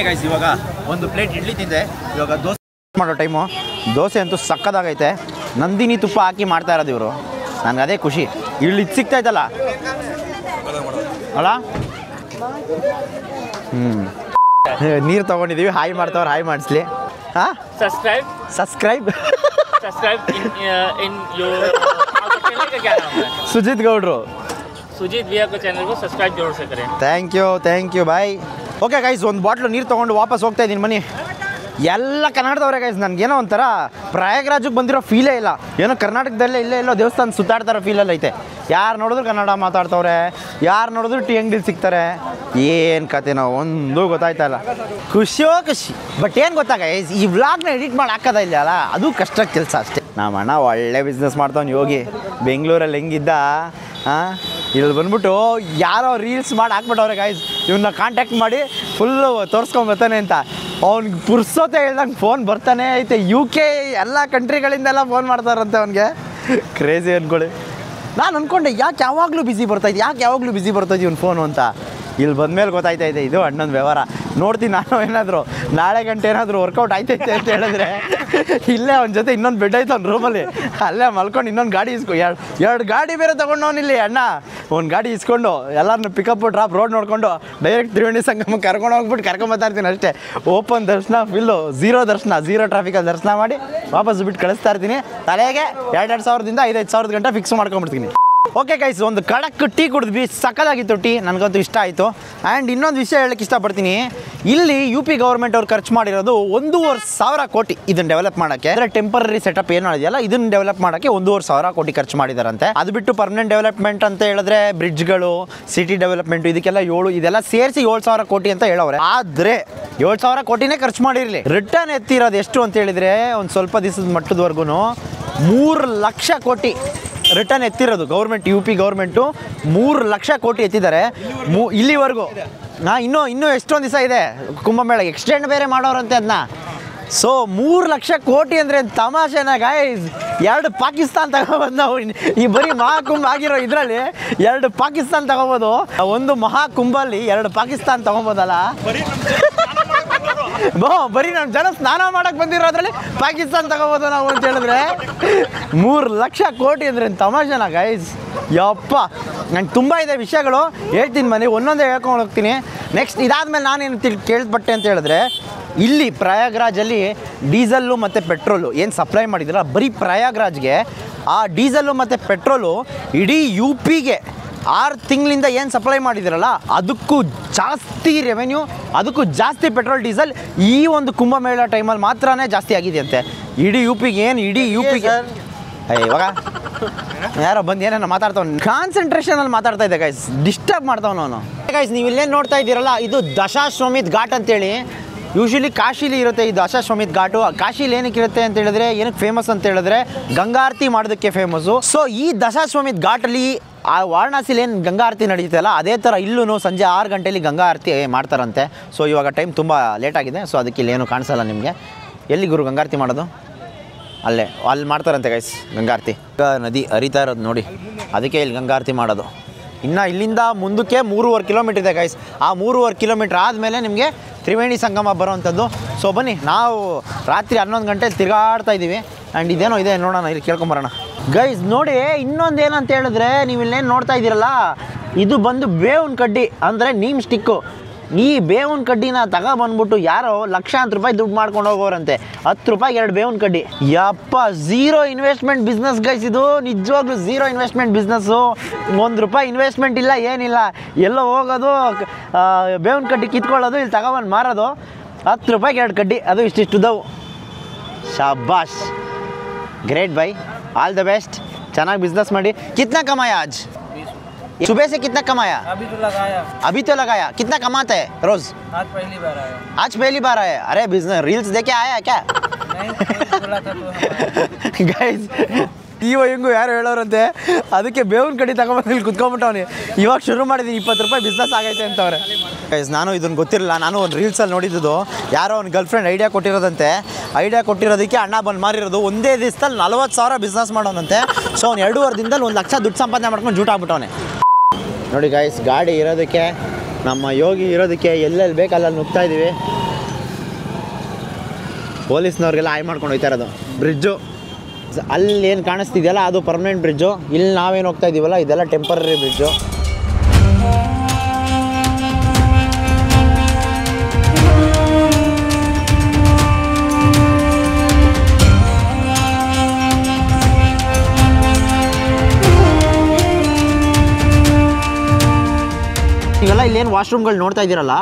ಗೈಸ್ ಇವಾಗ ಒಂದು ಪ್ಲೇಟ್ ಇಡ್ಲಿ ತಿಂದೆ. ಇವಾಗ ದೋಸೆ ಮಾಡೋ ಟೈಮು. ದೋಸೆ ಅಂತೂ ಸಕ್ಕದಾಗೈತೆ. ನಂದಿನಿ ತುಪ್ಪ ಹಾಕಿ ಮಾಡ್ತಾ ಇರೋದು ಇವರು. ನನಗೆ ಅದೇ ಖುಷಿ. ಇಲ್ಲಿ ಇದು ಸಿಗ್ತಾಯ್ತಲ್ಲ ಅಲ್ಲ. ನೀರು ತೊಗೊಂಡಿದ್ದೀವಿ. ಹಾಯ್ ಮಾಡ್ತಾವ್ರು, ಹಾಯ್ ಮಾಡಿಸ್ಲಿ. ಹಾಂ, ಸಬ್ಸ್ಕ್ರೈಬ್ in your channel का क्या नाम है? सुजीत गौड्रू. सुजीत भैया को चैनल को सब्सक्राइब जरूर से करें. Thank you bye. Okay guys, ಒಂದು ಬಾಟ್ಲು ನೀರು ತೊಗೊಂಡು ವಾಪಸ್ ಹೋಗ್ತಾ ಇದ್ದೀನಿ ಬನ್ನಿ. ಎಲ್ಲ ಕನ್ನಡದವ್ರೆ ಗೈಸ್. ನನಗೇನೋ ಒಂಥರ ಪ್ರಯಾಗ್ರಾಜಿಗೆ ಬಂದಿರೋ ಫೀಲೇ ಇಲ್ಲ. ಏನೋ ಕರ್ನಾಟಕದಲ್ಲೇ ಎಲ್ಲೋ ದೇವಸ್ಥಾನ ಸುತ್ತಾಡ್ತಾರೋ ಫೀಲಲ್ಲಿ ಐತೆ. ಯಾರು ನೋಡಿದ್ರು ಕನ್ನಡ ಮಾತಾಡ್ತವ್ರೆ, ಯಾರು ನೋಡಿದ್ರು ಟೀ ಅಂಗಡಿಲಿ ಸಿಗ್ತಾರೆ. ಏನು ಕತೆನೋ ಒಂದು ಗೊತ್ತಾಯ್ತಾ ಇಲ್ಲ. ಖುಷಿಯೋ ಖುಷಿ. ಬಟ್ ಏನು ಗೊತ್ತಾ ಗೈಸ್, ಈ ವ್ಲಾಗ್ನ ಎಡಿಟ್ ಮಾಡಿ ಹಾಕೋದ ಇಲ್ಲ ಅಲ್ಲ, ಅದು ಕಷ್ಟ ಕೆಲಸ ಅಷ್ಟೇ. ನಮ್ಮ ಅಣ್ಣ ಒಳ್ಳೆ ಬಿಸ್ನೆಸ್ ಮಾಡ್ತಾವ್ನು ಯೋಗಿ. ಬೆಂಗಳೂರಲ್ಲಿ ಹೆಂಗಿದ್ದ, ಹಾಂ, ಇಲ್ಲಿ ಬಂದ್ಬಿಟ್ಟು ಯಾರೋ ರೀಲ್ಸ್ ಮಾಡಿ ಹಾಕ್ಬಿಟ್ಟವ್ರೆ ಗೈಸ್. ಇವನ್ನ ಕಾಂಟ್ಯಾಕ್ಟ್ ಮಾಡಿ ಫುಲ್ಲು ತೋರಿಸ್ಕೊಂಬರ್ತಾನೆ ಅಂತ. ಅವ್ನಿಗೆ ಪುರ್ಸೋತೆ ಹೇಳ್ದಂಗೆ ಫೋನ್ ಬರ್ತಾನೆ ಐತೆ. UK ಎಲ್ಲ ಕಂಟ್ರಿಗಳಿಂದೆಲ್ಲ ಫೋನ್ ಮಾಡ್ತಾರಂತೆ ಅವನಿಗೆ. ಕ್ರೇಜಿ ಅಂದ್ಕೊಳ್ಳಿ. ನಾನು ಅಂದ್ಕೊಂಡೆ ಯಾಕೆ ಯಾವಾಗಲೂ ಬಿಸಿ ಬರ್ತಾಯಿದ್ದು ಇವ್ನು ಫೋನು ಅಂತ. ಇಲ್ಲಿ ಬಂದಮೇಲೆ ಗೊತ್ತಾಯ್ತಾ ಇದೆ ಇದು ಅಣ್ಣನ ವ್ಯವಹಾರ. ನೋಡ್ತೀನಿ ನಾನು ಏನಾದರೂ ನಾಳೆ ಗಂಟೆ ಏನಾದರೂ ವರ್ಕೌಟ್ ಆಯ್ತೈತೆ ಅಂತ ಹೇಳಿದ್ರೆ ಇಲ್ಲೇ ಅವನ ಜೊತೆ ಇನ್ನೊಂದು ಬೆಡ್ ಐತೆ ಅವ್ನ ರೂಮಲ್ಲಿ. ಅಲ್ಲೇ ಮಲ್ಕೊಂಡು ಇನ್ನೊಂದು ಗಾಡಿ ಎರಡು ಗಾಡಿ ಬೇರೆ ತೊಗೊಂಡವನಿಲ್ಲಿ ಅಣ್ಣ. ಒಂದು ಗಾಡಿ ಇಸ್ಕೊಂಡು ಎಲ್ಲರನ್ನ ಪಿಕಪ್ ಡ್ರಾಪ್ ರೋಡ್ ನೋಡಿಕೊಂಡು ಡೈರೆಕ್ಟ್ ತ್ರಿವೇಣಿ ಸಂಗಮ ಕರ್ಕೊಂಡು ಹೋಗ್ಬಿಟ್ಟು ಕರ್ಕೊಂಬರ್ತಾಯಿರ್ತೀನಿ ಅಷ್ಟೇ. ಓಪನ್ ದರ್ಶನ ಫಿಲ್ಲು ಝೀರೋ ಟ್ರಾಫಿಕಲ್ಲಿ ದರ್ಶನ ಮಾಡಿ ವಾಪಸ್ ಬಿಟ್ಟು ಕಳಿಸ್ತಾ ಇರ್ತೀನಿ. ತಲೆಗೆ 2,000 ಸಾವಿರದಿಂದ 5,000 ಗಂಟೆ ಫಿಕ್ಸ್ ಮಾಡ್ಕೊಂಬಿಡ್ತೀನಿ. ಓಕೆ ಗೈಸ್, ಒಂದು ಕಡಕ್ ಟೀ ಕುಡಿದ್ವಿ, ಸಕ್ಕದಾಗಿತ್ತು ಟೀ, ನನಗಂತೂ ಇಷ್ಟ ಆಯಿತು. ಆ್ಯಂಡ್ ಇನ್ನೊಂದು ವಿಷಯ ಹೇಳಕ್ಕೆ ಇಷ್ಟಪಡ್ತೀನಿ, ಇಲ್ಲಿ UP ಗೌರ್ಮೆಂಟ್ ಅವ್ರು ಖರ್ಚು ಮಾಡಿರೋದು 1,500 ಕೋಟಿ ಇದನ್ನು ಡೆವಲಪ್ ಮಾಡೋಕ್ಕೆ. ಅಂದರೆ ಟೆಂಪರರಿ ಸೆಟಪ್ ಏನು ಇದೆಯಲ್ಲ ಇದನ್ನು ಡೆವಲಪ್ ಮಾಡೋಕ್ಕೆ 1,500 ಕೋಟಿ ಖರ್ಚು ಮಾಡಿದಾರಂತೆ. ಅದು ಬಿಟ್ಟು ಪರ್ಮನೆಂಟ್ ಡೆವಲಪ್ಮೆಂಟ್ ಅಂತ ಹೇಳಿದ್ರೆ ಬ್ರಿಡ್ಜ್ಗಳು, ಸಿಟಿ ಡೆವಲಪ್ಮೆಂಟ್, ಇದಕ್ಕೆಲ್ಲ ಇದೆಲ್ಲ ಸೇರಿಸಿ 7,000 ಕೋಟಿ ಅಂತ ಹೇಳೋರೆ. ಆದರೆ 7,000 ಕೋಟಿನೇ ಖರ್ಚು ಮಾಡಿರಲಿ, ರಿಟರ್ನ್ ಎತ್ತಿರೋದು ಎಷ್ಟು ಅಂತ ಹೇಳಿದರೆ ಒಂದು ಸ್ವಲ್ಪ ದಿವಸದ ಮಟ್ಟದವರೆಗೂ 3 ಲಕ್ಷ ಕೋಟಿ ರಿಟರ್ನ್ ಎತ್ತಿರೋದು government. UP government 3 lakh crore ಎತ್ತಿದ್ದಾರೆ ಇಲ್ಲಿವರೆಗೂ. ಇನ್ನೂ ಎಷ್ಟೊಂದು ದಿವಸ ಇದೆ ಕುಂಭಮೇಳ, ಎಕ್ಸ್ಟೆಂಡ್ ಬೇರೆ ಮಾಡೋರಂತೆ ಅದನ್ನ. ಸೊ 3 ಲಕ್ಷ ಕೋಟಿ ಅಂದರೆ ತಮಾಷೆನ ಗೈಸ್? 2 ಪಾಕಿಸ್ತಾನ್ ತಗೋಬೋದು ನಾವು. ಈ ಬರೀ ಮಹಾಕುಂಭ ಆಗಿರೋ ಇದರಲ್ಲಿ 2 ಪಾಕಿಸ್ತಾನ್ ತಗೋಬೋದು. ಒಂದು ಮಹಾಕುಂಭಲ್ಲಿ 2 ಪಾಕಿಸ್ತಾನ್ ತಗೋಬೋದಲ್ಲ. ಬರೀ ನಮ್ಮ ಜನ ಸ್ನಾನ ಮಾಡಕ್ಕೆ ಬಂದಿರೋದ್ರಲ್ಲಿ ಪಾಕಿಸ್ತಾನ್ ತಗೋಬೋದು ನಾವು ಅಂತ ಹೇಳಿದ್ರೆ 3 ಲಕ್ಷ ಕೋಟಿ ಅಂದರೆ ತಮಾಷೆನ ಗೈಸ್? ಯಪ್ಪ, ನಂಗೆ ತುಂಬ ಇದೆ ವಿಷಯಗಳು, ಹೇಳ್ತೀನಿ ಬನ್ನಿ, ಒಂದೊಂದೇ ಹೇಳ್ಕೊಂಡು ಹೋಗ್ತೀನಿ. ನೆಕ್ಸ್ಟ್ ಇದಾದಮೇಲೆ ನಾನೇನು ಕೇಳ್ಪಟ್ಟೆ ಅಂತ ಹೇಳಿದ್ರೆ, ಇಲ್ಲಿ ಪ್ರಯಾಗ್ರಾಜಲ್ಲಿ ಡೀಸಲ್ಲು ಮತ್ತು ಪೆಟ್ರೋಲು ಏನು ಸಪ್ಲೈ ಮಾಡಿದ್ರಲ್ಲ ಬರೀ ಪ್ರಯಾಗ್ರಾಜ್ಗೆ, ಆ ಡೀಸಲ್ಲು ಮತ್ತು ಪೆಟ್ರೋಲು ಇಡೀ UPಗೆ 6 ತಿಂಗಳಿಂದ ಏನು ಸಪ್ಲೈ ಮಾಡಿದಿರಲ್ಲ ಅದಕ್ಕೂ ಜಾಸ್ತಿ ರೆವೆನ್ಯೂ, ಅದಕ್ಕೂ ಜಾಸ್ತಿ ಪೆಟ್ರೋಲ್ ಡೀಸೆಲ್ ಈ ಒಂದು ಕುಂಭಮೇಳ ಟೈಮಲ್ಲಿ ಮಾತ್ರನೇ ಜಾಸ್ತಿ ಆಗಿದೆಯಂತೆ ಇಡೀ UPಗೆ. ಏನು ಇಡೀ UPಗೆ? ಇವಾಗ ಯಾರೋ ಬಂದು ಏನೇನೋ ಮಾತಾಡ್ತಾವ್, ಕಾನ್ಸಂಟ್ರೇಷನಲ್ಲಿ ಮಾತಾಡ್ತಾ ಇದ್ದೆ ಗೈಸ್, ಡಿಸ್ಟರ್ಬ್ ಮಾಡ್ತಾವ್ ನಾನು. ಗೈಸ್ ನೀವು ಇಲ್ಲೇನು ನೋಡ್ತಾ ಇದ್ದೀರಲ್ಲ ಇದು ದಶಾಶ್ವಮೇಧ ಘಾಟ್ ಅಂತೇಳಿ. ಯೂಶ್ವಲಿ ಕಾಶಿಲಿ ಇರುತ್ತೆ ಈ ದಶಾಶ್ವಮೇಧ ಘಾಟು. ಕಾಶಿಲಿ ಏನಕ್ಕೆ ಇರುತ್ತೆ ಅಂತ ಹೇಳಿದ್ರೆ, ಏನಕ್ಕೆ ಫೇಮಸ್ ಅಂತ ಹೇಳಿದ್ರೆ ಗಂಗಾ ಆರತಿ ಮಾಡೋದಕ್ಕೆ ಫೇಮಸ್ಸು. ಸೊ ಈ ದಶಾಶ್ವಮೇಧ ಘಾಟಲ್ಲಿ ಆ ವಾರಣಾಸಿಲಿ ಏನು ಗಂಗಾ ಆರತಿ ನಡೀತಲ್ಲ ಅದೇ ಥರ ಇಲ್ಲೂ ಸಂಜೆ 6 ಗಂಟೆಲಿ ಗಂಗಾ ಆರತಿ ಮಾಡ್ತಾರಂತೆ. ಸೊ ಇವಾಗ ಟೈಮ್ ತುಂಬ ಲೇಟಾಗಿದೆ, ಸೊ ಅದಕ್ಕೆ ಇಲ್ಲೇನು ಕಾಣಿಸಲ್ಲ ನಿಮಗೆ. ಎಲ್ಲಿ ಗುರು ಗಂಗಾ ಆರತಿ ಮಾಡೋದು? ಅಲ್ಲಿ ಮಾಡ್ತಾರಂತೆ ಗೈಸ್ ಗಂಗಾ ಆರತಿ. ನದಿ ಹರಿತಾ ಇರೋದು ನೋಡಿ, ಅದಕ್ಕೆ ಇಲ್ಲಿ ಗಂಗಾ ಆರತಿ ಮಾಡೋದು. ಇನ್ನು ಇಲ್ಲಿಂದ ಮುಂದಕ್ಕೆ 3.5 ಕಿಲೋಮೀಟ್ರ್ ಇದೆ ಗೈಸ್. ಆ 3.5 ಕಿಲೋಮೀಟ್ರ್ ಆದಮೇಲೆ ನಿಮಗೆ ತ್ರಿವೇಣಿ ಸಂಗಮ ಬರೋವಂಥದ್ದು. ಸೊ ಬನ್ನಿ, ನಾವು ರಾತ್ರಿ 11 ಗಂಟೆಲಿ ತಿರುಗಾಡ್ತಾ ಇದ್ದೀವಿ. ಆ್ಯಂಡ್ ಇದೇನೋ ಇದೆ ನೋಡೋಣ, ಇಲ್ಲಿ ಕೇಳ್ಕೊಂಬರೋಣ ಗೈಸ್. ನೋಡಿ ಇನ್ನೊಂದು ಏನಂತ ಹೇಳಿದ್ರೆ, ನೀವು ಇಲ್ಲೇನು ನೋಡ್ತಾ ಇದ್ದೀರಲ್ಲ ಇದು ಬಂದು ಬೇವಿನ ಕಡ್ಡಿ, ಅಂದರೆ ನೀಮ್ ಸ್ಟಿಕ್ಕು. ಈ ಬೇವಿನ ಕಡ್ಡಿನ ತಗೊಬಂದ್ಬಿಟ್ಟು ಯಾರೋ ಲಕ್ಷಾಂತರ ರೂಪಾಯಿ ದುಡ್ಡು ಮಾಡ್ಕೊಂಡು ಹೋಗೋರಂತೆ. 10 ರೂಪಾಯಿಗೆ 2 ಬೇವಿನ ಕಡ್ಡಿ. ಯಪ್ಪ, ಝೀರೋ ಇನ್ವೆಸ್ಟ್ಮೆಂಟ್ ಬಿಸ್ನೆಸ್ ಗೈಸ್ ಇದು, ನಿಜವಾಗ್ಲೂ ಝೀರೋ ಇನ್ವೆಸ್ಟ್ಮೆಂಟ್ ಬಿಸ್ನೆಸ್ಸು. 1 ರೂಪಾಯಿ ಇನ್ವೆಸ್ಟ್ಮೆಂಟ್ ಇಲ್ಲ, ಏನಿಲ್ಲ, ಎಲ್ಲೋ ಹೋಗೋದು ಬೇವಿನ ಕಡ್ಡಿ ಕಿತ್ಕೊಳ್ಳೋದು, ಇಲ್ಲಿ ತಗೊಬಂದು ಮಾರೋದು. 10 ರೂಪಾಯಿಗೆ 2 ಕಡ್ಡಿ, ಅದು ಇಷ್ಟಿಷ್ಟುದವು. ಶಾಬಾಷ್, great bye, all the best, ಚೆನ್ನಾಗಿ ಬಿಸ್ನೆಸ್ ಮಾಡಿ. ಕಿತ್ನಾ ಕಮಾಯ ಆಜ್? सुबह से कितना कमाया? अभी तो लगाया। कितना कमाते हैं रोज? आज पहली बार आया। अरे बिजनेस रील्स देखे आया क्या? ಗೈಸ್ ಹೆಂಗು ಯಾರು ಹೇಳೋರಂತೆ, ಅದಕ್ಕೆ ಬೇವಿನ ಕಡ್ಡಿ ತಗೊಂಬಂದು ಇಲ್ಲಿ ಕುತ್ಕೊಂಡ್ಬಿಟ್ಟವನಿ. ಇವಾಗ ಶುರು ಮಾಡಿದ್ದೀನಿ, 20 ರೂಪಾಯಿ ಬಿಸ್ನೆಸ್ ಆಗೈತೆ ಅಂತವ್ರೆ. ಗೈಸ್ ನಾನು ಇದನ್ನು ಗೊತ್ತಿರಲಿಲ್ಲ, ನಾನು ಒಂದು ರೀಲ್ಸಲ್ಲಿ ನೋಡಿದ್ದು, ಯಾರೋ ಒಂದು ಗರ್ಲ್ ಫ್ರೆಂಡ್ ಐಡಿಯಾ ಕೊಟ್ಟಿರೋದಂತೆ. ಐಡಿಯಾ ಕೊಟ್ಟಿರೋದಕ್ಕೆ ಅಣ್ಣ ಬಂದು ಮಾರಿರೋದು. ಒಂದೇ ದಿವಸದಲ್ಲಿ 40,000 ಬಿಸ್ನೆಸ್ ಮಾಡೋನಂತೆ. ಸೊ ಅವ್ನು 2.5 ದಿನದಲ್ಲಿ 1 ಲಕ್ಷ ದುಡ್ಡು ಸಂಪಾದನೆ ಮಾಡ್ಕೊಂಡು ಜೂಟ್ ಆಗ್ಬಿಟ್ಟವನೆ. ನೋಡಿ ಗೈಸ್, ಗಾಡಿ ಇರೋದಕ್ಕೆ, ನಮ್ಮ ಯೋಗಿ ಇರೋದಕ್ಕೆ ಎಲ್ಲೆಲ್ಲಿ ಬೇಕಲ್ಲಲ್ಲಿ ನುಗ್ತಾ ಇದ್ದೀವಿ. ಪೊಲೀಸ್ನವ್ರಿಗೆಲ್ಲ ಆಯ್ ಮಾಡ್ಕೊಂಡು ಹೋಗ್ತಾ ಇರೋದು. ಬ್ರಿಡ್ಜು ಅಲ್ಲಿ ಏನು ಕಾಣಿಸ್ತಿದೆಯಲ್ಲ ಅದು ಪರ್ಮನೆಂಟ್ ಬ್ರಿಡ್ಜು. ಇಲ್ಲಿ ನಾವೇನು ಹೋಗ್ತಾ ಇದ್ದೀವಲ್ಲ ಇದೆಲ್ಲ ಟೆಂಪರರಿ ಬ್ರಿಡ್ಜು. ಇವೆಲ್ಲ ಇಲ್ಲೇನು ವಾಶ್ರೂಮ್ಗಳು ನೋಡ್ತಾ ಇದ್ದೀರಲ್ಲ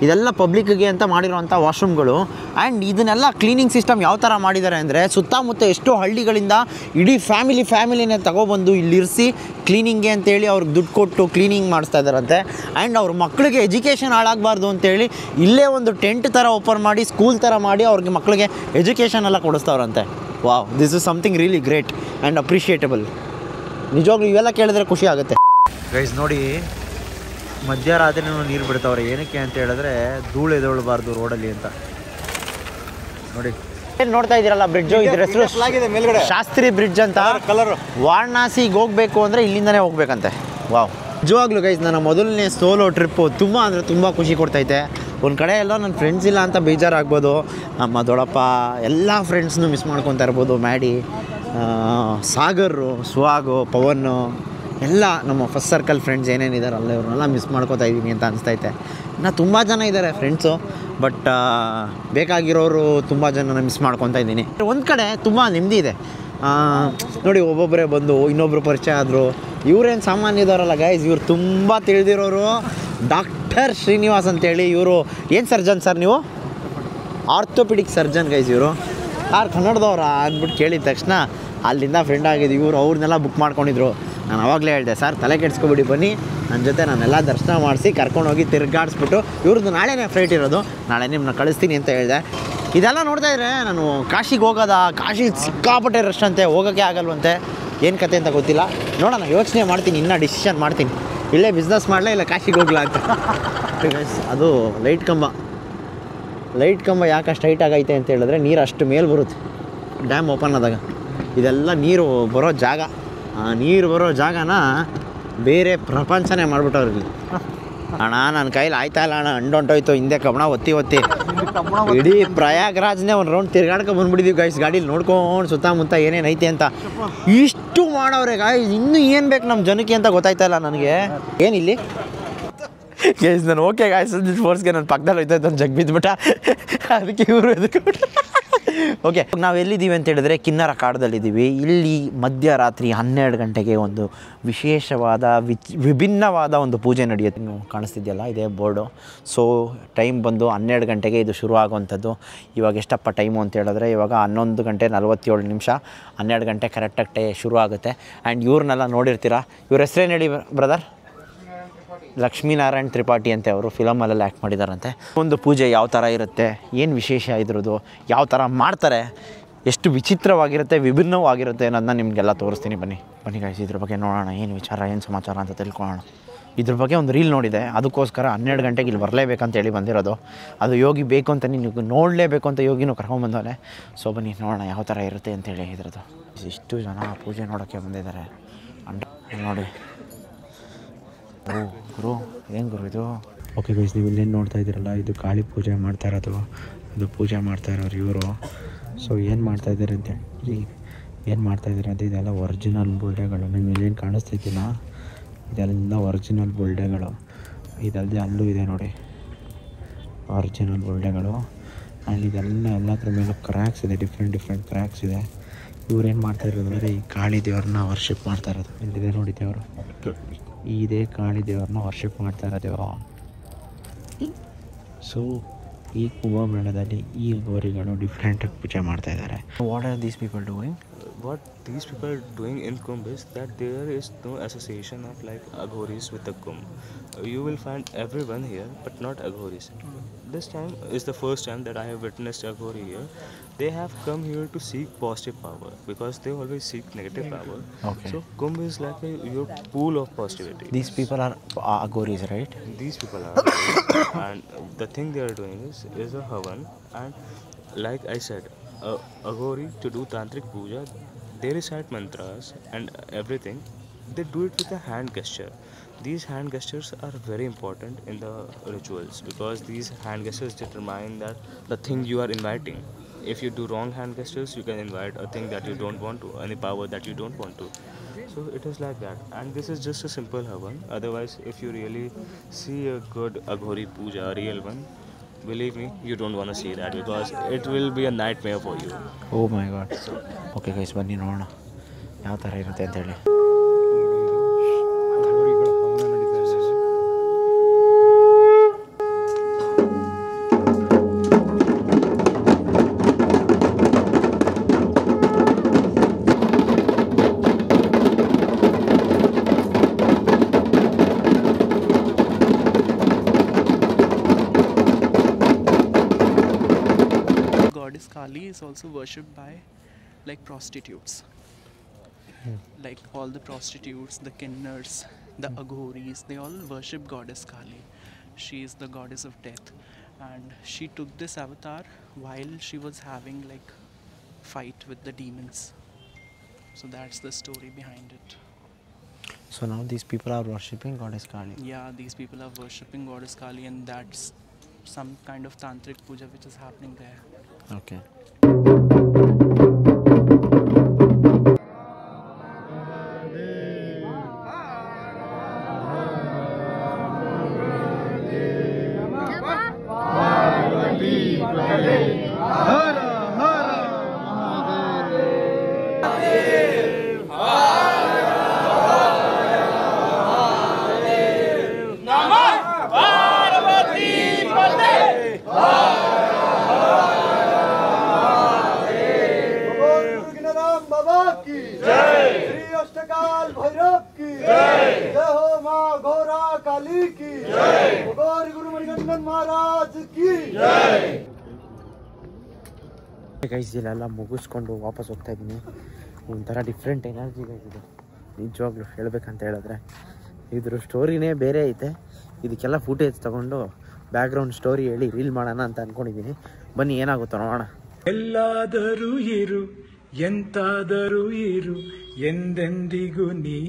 ಇದೆಲ್ಲ ಪಬ್ಲಿಕ್ಗೆ ಅಂತ ಮಾಡಿರೋವಂಥ ವಾಶ್ರೂಮ್ಗಳು. ಆ್ಯಂಡ್ ಇದನ್ನೆಲ್ಲ ಕ್ಲೀನಿಂಗ್ ಸಿಸ್ಟಮ್ ಯಾವ ಥರ ಮಾಡಿದ್ದಾರೆ ಅಂದರೆ, ಸುತ್ತಮುತ್ತ ಎಷ್ಟೋ ಹಳ್ಳಿಗಳಿಂದ ಇಡೀ ಫ್ಯಾಮಿಲಿನೇ ತಗೊಬಂದು ಇಲ್ಲಿರಿಸಿ ಕ್ಲೀನಿಂಗ್ಗೆ ಅಂತೇಳಿ ಅವ್ರಿಗೆ ದುಡ್ಡು ಕೊಟ್ಟು ಕ್ಲೀನಿಂಗ್ ಮಾಡಿಸ್ತಾ ಇದ್ದಾರಂತೆ. ಆ್ಯಂಡ್ ಅವ್ರ ಮಕ್ಕಳಿಗೆ ಎಜುಕೇಷನ್ ಹಾಳಾಗಬಾರ್ದು ಅಂತೇಳಿ ಇಲ್ಲೇ ಒಂದು ಟೆಂಟ್ ಥರ ಓಪನ್ ಮಾಡಿ, ಸ್ಕೂಲ್ ಥರ ಮಾಡಿ ಅವ್ರಿಗೆ ಮಕ್ಕಳಿಗೆ ಎಜುಕೇಷನ್ ಎಲ್ಲ ಕೊಡಿಸ್ತಾವ್ರಂತೆ. Wow, this is something really great and appreciable. ನಿಜವಾಗ್ಲೂ ಇವೆಲ್ಲ ಕೇಳಿದ್ರೆ ಖುಷಿ ಆಗುತ್ತೆ. ಗೈಸ್ ನೋಡಿ, ಮಧ್ಯರಾತ್ರಿನೂ ನೀರು ಬಿಡ್ತಾವ್ರೆ. ಏನಕ್ಕೆ ಅಂತ ಹೇಳಿದ್ರೆ ಧೂಳು ಎದೊಳಬಾರ್ದು ರೋಡಲ್ಲಿ ಅಂತ. ನೋಡಿ ಏನು ನೋಡ್ತಾ ಇದ್ದೀರಲ್ಲ ಬ್ರಿಡ್ಜು, ಇದ್ರ ಹೆಸರು ಶಾಸ್ತ್ರಿ ಬ್ರಿಡ್ಜ್ ಅಂತ. ವಾರಣಾಸಿಗೆ ಹೋಗಬೇಕು ಅಂದರೆ ಇಲ್ಲಿಂದನೇ ಹೋಗ್ಬೇಕಂತೆ. ವಾವ್, ನಿಜವಾಗ್ಲೂ ಗೈಸ್ ನನ್ನ ಮೊದಲನೇ ಸೋಲೋ ಟ್ರಿಪ್ಪು ತುಂಬ ಅಂದರೆ ತುಂಬ ಖುಷಿ ಕೊಡ್ತೈತೆ. ಒಂದು ಕಡೆ ಎಲ್ಲ ನನ್ನ ಫ್ರೆಂಡ್ಸ್ ಇಲ್ಲ ಅಂತ ಬೇಜಾರಾಗ್ಬೋದು, ನಮ್ಮ ದೊಡ್ಡಪ್ಪ ಎಲ್ಲ ಫ್ರೆಂಡ್ಸ್ನು ಮಿಸ್ ಮಾಡ್ಕೊತಾ ಇರ್ಬೋದು. ಮ್ಯಾಡಿ, ಸಾಗರು, ಸ್ವಾಗು, ಪವನ್ನು, ಎಲ್ಲ ನಮ್ಮ ಫಸ್ಟ್ ಸರ್ಕಲ್ ಫ್ರೆಂಡ್ಸ್ ಏನೇನಿದ್ದಾರೆ ಅಲ್ಲ ಇವ್ರನ್ನೆಲ್ಲ ಮಿಸ್ ಮಾಡ್ಕೋತಾ ಇದ್ದೀನಿ ಅಂತ ಅನಿಸ್ತೈತೆ. ಇನ್ನು ತುಂಬ ಜನ ಇದ್ದಾರೆ ಫ್ರೆಂಡ್ಸು, ಬಟ್ ಬೇಕಾಗಿರೋರು ತುಂಬ ಜನನ ಮಿಸ್ ಮಾಡ್ಕೊತಾ ಇದ್ದೀನಿ. ಒಂದು ಕಡೆ ತುಂಬ ನೆಮ್ಮದಿ ಇದೆ ನೋಡಿ, ಒಬ್ಬೊಬ್ಬರೇ ಬಂದು ಇನ್ನೊಬ್ಬರು ಪರಿಚಯ ಆದರು, ಇವ್ರೇನು ಸಾಮಾನ್ಯದವರಲ್ಲ ಗೈಸ್, ಇವ್ರು ತುಂಬ ತಿಳಿದಿರೋರು. ಡಾಕ್ಟರ್ ಶ್ರೀನಿವಾಸ್ ಅಂತೇಳಿ ಇವರು. ಏನು ಸರ್ಜನ್ ಸರ್ ನೀವು? ಆರ್ಥೋಪಿಡಿಕ್ ಸರ್ಜನ್ ಗೈಸ್ ಇವರು. ಯಾರು ಕನ್ನಡದವ್ರ ಅಂದ್ಬಿಟ್ಟು ಕೇಳಿದ ತಕ್ಷಣ ಅಲ್ಲಿಂದ ಫ್ರೆಂಡ್ ಆಗಿದ್ದು ಇವರು. ಅವ್ರನ್ನೆಲ್ಲ ಬುಕ್ ಮಾಡ್ಕೊಂಡಿದ್ರು. ನಾನು ಆವಾಗಲೇ ಹೇಳಿದೆ, ಸರ್ ತಲೆ ಕೆಡಿಸ್ಕೊಬಿಡಿ, ಬನ್ನಿ ನನ್ನ ಜೊತೆ, ನಾನೆಲ್ಲ ದರ್ಶನ ಮಾಡಿಸಿ ಕರ್ಕೊಂಡೋಗಿ ತಿರುಗಾಡಿಸ್ಬಿಟ್ಟು, ಇವ್ರದ್ದು ನಾಳೆನೇ ಫ್ಲೈಟ್ ಇರೋದು, ನಾಳೆ ನಿಮ್ಮನ್ನ ಕಳಿಸ್ತೀನಿ ಅಂತ ಹೇಳಿದೆ. ಇದೆಲ್ಲ ನೋಡ್ತಾ ಇದ್ರೆ ನಾನು ಕಾಶಿಗೆ ಹೋಗೋದಾ, ಕಾಶಿ ಸಿಕ್ಕಾಪಟ್ಟೆ ರಶ್ ಅಂತೆ, ಹೋಗೋಕ್ಕೆ ಆಗಲ್ವಂತೆ, ಏನು ಕತೆ ಅಂತ ಗೊತ್ತಿಲ್ಲ. ನೋಡೋಣ, ಯೋಚನೆ ಮಾಡ್ತೀನಿ, ಇನ್ನೂ ಡಿಸಿಷನ್ ಮಾಡ್ತೀನಿ, ಇಲ್ಲೇ ಬಿಸ್ನೆಸ್ ಮಾಡಲೇ ಇಲ್ಲ ಕಾಶಿಗೆ ಹೋಗ್ಲಾ ಅಂತ. ಅದು ಲೈಟ್ ಕಂಬ ಯಾಕೆ ಸ್ಟ್ರೈಟ್ ಆಗೈತೆ ಅಂತ ಹೇಳಿದ್ರೆ ನೀರು ಅಷ್ಟು ಮೇಲೆ ಬರುತ್ತೆ ಡ್ಯಾಮ್ ಓಪನ್ ಆದಾಗ. ಇದೆಲ್ಲ ನೀರು ಬರೋ ಜಾಗ. ಆ ನೀರು ಬರೋ ಜಾಗನ ಬೇರೆ ಪ್ರಪಂಚನೇ ಮಾಡಿಬಿಟ್ಟವ್ರು ಇಲ್ಲಿ. ಅಣ್ಣ ನನ್ನ ಕೈಲಿ ಆಯ್ತಾ ಇಲ್ಲ ಅಣ್ಣ, ಹೊಂಟೋಯ್ತು ಹಿಂದೆ ಕಬ್ಬಣ ಒತ್ತಿ ಇಡೀ ಪ್ರಯಾಗ್ರಾಜ್ನೇ ಒಂದು ರೌಂಡ್ ತಿರ್ಗಾಡ್ಕೊಂಡು ಬಂದ್ಬಿಟ್ಟಿದ್ದೀವಿ ಗೈಸ್, ಗಾಡೀಲಿ ನೋಡ್ಕೊಂಡು ಸುತ್ತಮುತ್ತ ಏನೇನು ಐತೆ ಅಂತ. ಇಷ್ಟು ಮಾಡವ್ರೆ ಗಾಯ್ಸ್, ಇನ್ನೂ ಏನು ಬೇಕು ನಮ್ಮ ಜನಕ್ಕೆ ಅಂತ ಗೊತ್ತಾಯ್ತಾ ಇಲ್ಲ ನನಗೆ. ಏನಿಲ್ಲಿ ಗೈಸ್ ನಾನು ಓಕೆ ಗಾಯ್ಸ್ ಫೋರ್ಸ್ಗೆ ನನ್ನ ಪಕ್ಕದಲ್ಲಿ ಹೋಯ್ತಾಯ್ತು, ನಾನು ಜಗ್ ಬಿದ್ದುಬಿಟ್ಟ, ಅದಕ್ಕೆ ಇವರು ಎದುರ್ಕೊಂಡ್ಬಿಟ್ರು. ಓಕೆ, ನಾವು ಎಲ್ಲಿದ್ದೀವಿ ಅಂತ ಹೇಳಿದ್ರೆ ಕಿನ್ನರ ಕಾಡದಲ್ಲಿದ್ದೀವಿ. ಇಲ್ಲಿ ಮಧ್ಯರಾತ್ರಿ 12 ಗಂಟೆಗೆ ಒಂದು ವಿಶೇಷವಾದ ವಿಭಿನ್ನವಾದ ಒಂದು ಪೂಜೆ ನಡೆಯುತ್ತೆ. ನೀವು ಕಾಣಿಸ್ತಿದೆಯಲ್ಲ ಇದೇ ಬೋರ್ಡು. ಸೊ ಟೈಮ್ ಬಂದು 12 ಗಂಟೆಗೆ ಇದು ಶುರು ಆಗುವಂಥದ್ದು. ಇವಾಗ ಎಷ್ಟಪ್ಪ ಟೈಮು ಅಂತ ಹೇಳಿದ್ರೆ ಇವಾಗ 11 ಗಂಟೆ 47 ನಿಮಿಷ. 12 ಗಂಟೆ ಕರೆಕ್ಟಾಗಿ ಶುರು ಆಗುತ್ತೆ. ಆ್ಯಂಡ್ ಇವ್ರನ್ನೆಲ್ಲ ನೋಡಿರ್ತೀರಾ. ಇವ್ರ ಹೆಸರೇನು ಹೇಳಿ ಬ್ರದರ್? ಲಕ್ಷ್ಮೀನಾರಾಯಣ್ ತ್ರಿಪಾಠಿ ಅಂತೆ, ಅವರು ಫಿಲಮಲ್ಲೆಲ್ಲ ಆ್ಯಕ್ಟ್ ಮಾಡಿದಾರಂತೆ. ಒಂದು ಪೂಜೆ ಯಾವ ಥರ ಇರುತ್ತೆ, ಏನು ವಿಶೇಷ ಇದ್ರದ್ದು, ಯಾವ ಥರ ಮಾಡ್ತಾರೆ, ಎಷ್ಟು ವಿಚಿತ್ರವಾಗಿರುತ್ತೆ, ವಿಭಿನ್ನವಾಗಿರುತ್ತೆ ಅನ್ನೋದನ್ನ ನಿಮಗೆಲ್ಲ ತೋರಿಸ್ತೀನಿ. ಬನ್ನಿ ಗಾಯ್ಸ್, ಇದ್ರ ಬಗ್ಗೆ ನೋಡೋಣ, ಏನು ವಿಚಾರ, ಏನು ಸಮಾಚಾರ ಅಂತ ತಿಳ್ಕೊಳ್ಳೋಣ. ಇದ್ರ ಬಗ್ಗೆ ಒಂದು ರೀಲ್ ನೋಡಿದೆ, ಅದಕ್ಕೋಸ್ಕರ 12 ಗಂಟೆಗೆ ಇಲ್ಲಿ ಬರಲೇಬೇಕಂತೇಳಿ ಬಂದಿರೋದು. ಅದು ಯೋಗಿ ಬೇಕು ಅಂತ, ನೀವು ನೋಡಲೇಬೇಕು ಅಂತ ಯೋಗಿನೂ ಕರ್ಕೊಂಡ್ಬಂದವನೆ. ಸೊ ಬನ್ನಿ ನೋಡೋಣ ಯಾವ ಥರ ಇರುತ್ತೆ ಅಂತೇಳಿ ಇದ್ರದ್ದು. ಇಷ್ಟು ಜನ ಪೂಜೆ ನೋಡೋಕ್ಕೆ ಬಂದಿದ್ದಾರೆ ನೋಡಿ. ಗುರು ಏನು ಗುರು ಇದು? ಓಕೆ ಗೈಸ್, ನೀವು ಇಲ್ಲೇನು ನೋಡ್ತಾ ಇದ್ದೀರಲ್ಲ, ಇದು ಕಾಳಿ ಪೂಜೆ ಮಾಡ್ತಾ ಇರೋದು. ಇದು ಪೂಜೆ ಮಾಡ್ತಾ ಇರೋರು ಇವರು. ಸೊ ಏನು ಮಾಡ್ತಾಯಿದ್ದಾರೆ ಅಂತೇಳಿ, ಏನು ಮಾಡ್ತಾಯಿದ್ದಾರೆ ಅಂತ, ಇದೆಲ್ಲ ಒರಿಜಿನಲ್ ಬುಲ್ಡೆಗಳು. ನಿಮ್ಗೆ ಇಲ್ಲೇನು ಕಾಣಿಸ್ತಿದ್ದೀನ, ಇದೆಲ್ಲ ಒರಿಜಿನಲ್ ಬುಲ್ಡೆಗಳು. ಇದಲ್ಲದೆ ಅಲ್ಲೂ ಇದೆ ನೋಡಿ ಒರಿಜಿನಲ್ ಬುಲ್ಡೆಗಳು. ಆ್ಯಂಡ್ ಇದೆಲ್ಲ ಎಲ್ಲದ್ರ ಮೇಲೂ ಕ್ರ್ಯಾಕ್ಸ್ ಇದೆ, ಡಿಫ್ರೆಂಟ್ ಕ್ರ್ಯಾಕ್ಸ್ ಇದೆ. ಇವ್ರೇನು ಮಾಡ್ತಾ ಇರೋದು ಅಂದರೆ ಈ ಕಾಳಿ ದೇವ್ರನ್ನ ವರ್ಷಿಪ್ ಮಾಡ್ತಾ ಇರೋದು. ಇಲ್ಲಿದೆ ನೋಡಿ ದೇವರು, ಇದೇ ಕಾಳಿ ದೇವ್ರನ್ನ ವರ್ಷಿಪ್ ಮಾಡ್ತಾ ಇರೋದು. ಸೊ ಈ ಕುಂಭಮೇಳದಲ್ಲಿ ಈ ಗೋರಿಗಳು ಡಿಫ್ರೆಂಟಾಗಿ ಪೂಜೆ ಮಾಡ್ತಾ ಇದ್ದಾರೆ. What are these people doing? What these people are doing in Kumbh is that there is no association of like Aghoris with the Kumbh. You will find everyone here, but not Aghoris. This time is the first time that I have witnessed Aghori here. They have come here to seek positive power because they always seek negative power. Okay. So Kumbh is like your pool of positivity. These people are Aghoris, right? These people are Aghoris. And the thing they are doing is a Havan. And like I said, Aghori to do Tantric Puja, they recite mantras and everything. They do it with a hand gesture. These hand gestures are very important in the rituals because these hand gestures determine that the thing you are inviting. If you do wrong hand gestures, you can invite a thing that you don't want to, any power that you don't want to. So it is like that. And this is just a simple Havan. Otherwise, if you really see a good Aghori Puja, a real one, believe me, you don't want to see that because it will be a nightmare for you. Oh my god. Okay guys, ಬನ್ನಿ ನೋಡೋಣ ಯಾವ ಥರ ಇರುತ್ತೆ ಅಂತೇಳಿ. Goddess Kali is also worshipped by like prostitutes. Like all the prostitutes, the kinnars, the aghoris, they all worship Goddess Kali. She is the goddess of death, and she took this avatar while she was having like fight with the demons. So that's the story behind it. So now these people are worshipping Goddess Kali. Yeah, these people are worshipping Goddess Kali, and that's some kind of tantric puja which is happening there. Okay. काली की जय, गौरी गुरु मणिकंदन महाराज की जय. Guys ಇಲ್ಲೆಲ್ಲ ಮುಗಿಸ್ಕೊಂಡು ವಾಪಸ್ ಹೋಗ್ತಾ ಇದ್ದೀನಿ. ಒಂಥರ ಡಿಫ್ರೆಂಟ್ ಎನರ್ಜಿ ಗೈಸ್ ಇದು ನಿಜವಾಗ್ಲೂ ಹೇಳ್ಬೇಕಂತ ಹೇಳಿದ್ರೆ. ಇದ್ರ ಸ್ಟೋರಿನೇ ಬೇರೆ ಐತೆ. ಇದಕ್ಕೆಲ್ಲ ಫುಟೇಜ್ ತಗೊಂಡು ಬ್ಯಾಕ್ಗ್ರೌಂಡ್ ಸ್ಟೋರಿ ಹೇಳಿ ರೀಲ್ ಮಾಡೋಣ ಅಂತ ಅಂದ್ಕೊಂಡಿದ್ದೀನಿ. ಬನ್ನಿ ಏನಾಗುತ್ತೋ ನೋಡೋಣ. ಎಲ್ಲಾದರೂ ಇರು ಎಂತಾದರೂ ಇರು ಎಂದೆಂದಿಗೂ ನೀ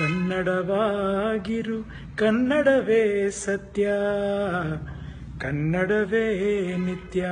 ಕನ್ನಡವಾಗಿರು. ಕನ್ನಡವೇ ಸತ್ಯ, ಕನ್ನಡವೇ ನಿತ್ಯ.